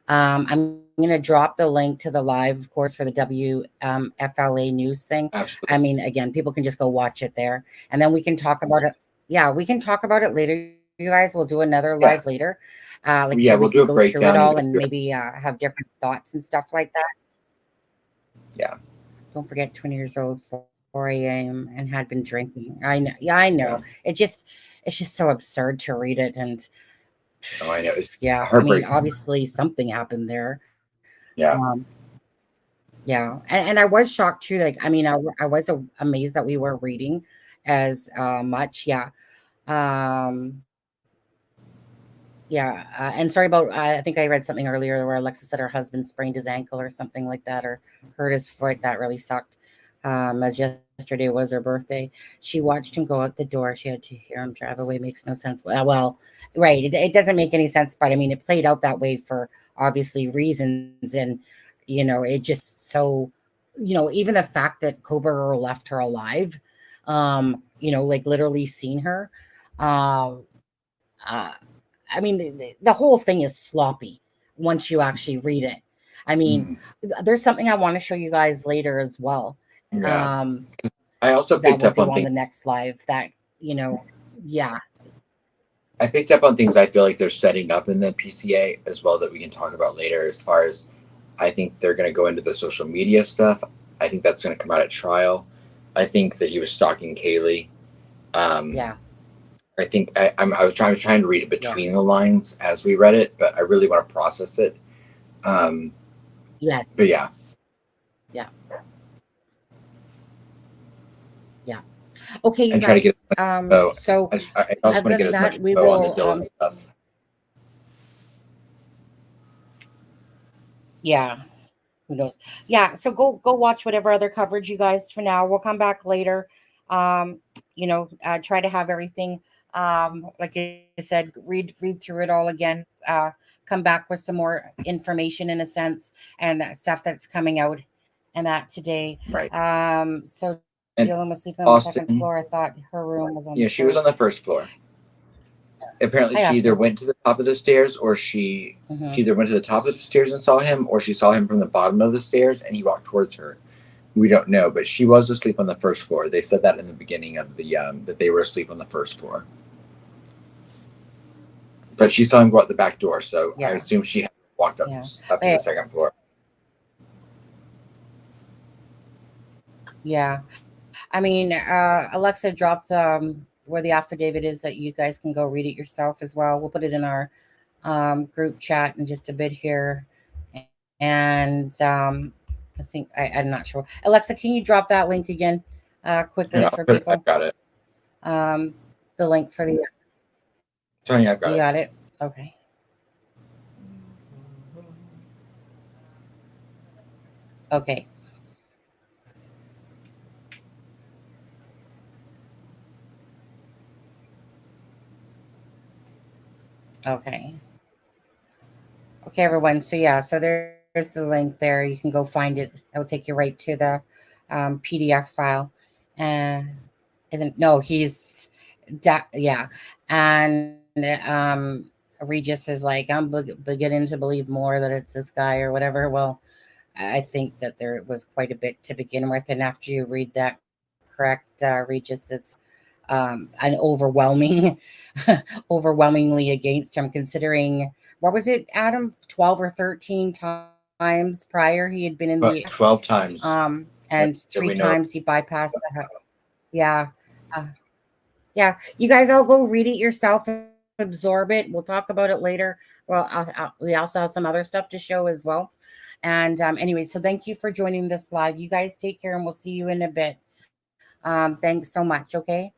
I'm gonna drop the link to the live, of course, for the FLA news thing. Absolutely. I mean, again, people can just go watch it there, and then we can talk about it. Yeah, we can talk about it later. You guys, we'll do another live later. Like Yeah, so we'll we do can a go through it breakdown all and and maybe have different thoughts and stuff like that. Yeah. Don't forget, 20 years old, 4 a.m. and had been drinking. I know. Yeah, I know. It's just so absurd to read it. And oh, I know. It's yeah, I mean, obviously something happened there. Yeah. Yeah. And I was shocked too. Like, I mean, I was amazed that we were reading as much. Yeah. Yeah, and sorry about, I think I read something earlier where Alexa said her husband sprained his ankle or something like that, or hurt his foot. That really sucked. As yesterday was her birthday. She watched him go out the door. She had to hear him drive away. Makes no sense. Well, right. It doesn't make any sense, but I mean, it played out that way for obviously reasons. And, it just so, even the fact that Kohberger left her alive, like literally seen her, I mean, the whole thing is sloppy once you actually read it. I mean, there's something I want to show you guys later as well. Yeah. I also that picked we'll up do on on things. the next live that, yeah. I picked up on things I feel like they're setting up in the PCA as well that we can talk about later. As far as I think they're going to go into the social media stuff. I think that's going to come out at trial. I think that he was stalking Kaylee. Yeah. I think I was trying to read it between the lines as we read it, but I really want to process it. Yes. But yeah. Yeah. Yeah. Okay, you and guys. try to get. So I also want to get as much we info on the will. Dylan stuff. Yeah. Who knows? Yeah. So go watch whatever other coverage you guys for now. We'll come back later. Try to have everything. Like I said, read through it all again. Come back with some more information in a sense and that stuff that's coming out and that today. Right. So And Dylan was sleeping on the second floor. I thought her room was on the she was on the first floor. Apparently, she either went to the top of the stairs or she either went to the top of the stairs and saw him, or she saw him from the bottom of the stairs and he walked towards her. We don't know, but she was asleep on the first floor. They said that in the beginning of the that they were asleep on the first floor. But she saw him go out the back door, so I assume she walked up to the second floor. Yeah. I mean, Alexa dropped where the affidavit is that you guys can go read it yourself as well. We'll put it in our group chat in just a bit here. And I think I'm not sure. Alexa, can you drop that link again quickly for people? I got it. The link for the. Tony, I've got it. You got it? Okay. Okay. Okay. Okay, everyone. So yeah, so there's the link there. You can go find it. It'll take you right to the PDF file. And he's yeah. And Regis is like, I'm beginning to believe more that it's this guy or whatever. Well, I think that there was quite a bit to begin with. And after you read that correct, Regis, it's an overwhelmingly against him, considering what was it, Adam, 12 or 13 times prior he had been in the 12 times and 3 times he bypassed the yeah you guys all go read it yourself and absorb it. We'll talk about it later. Well, we also have some other stuff to show as well. And anyway, so thank you for joining this live. You guys take care and we'll see you in a bit. Thanks so much. Okay.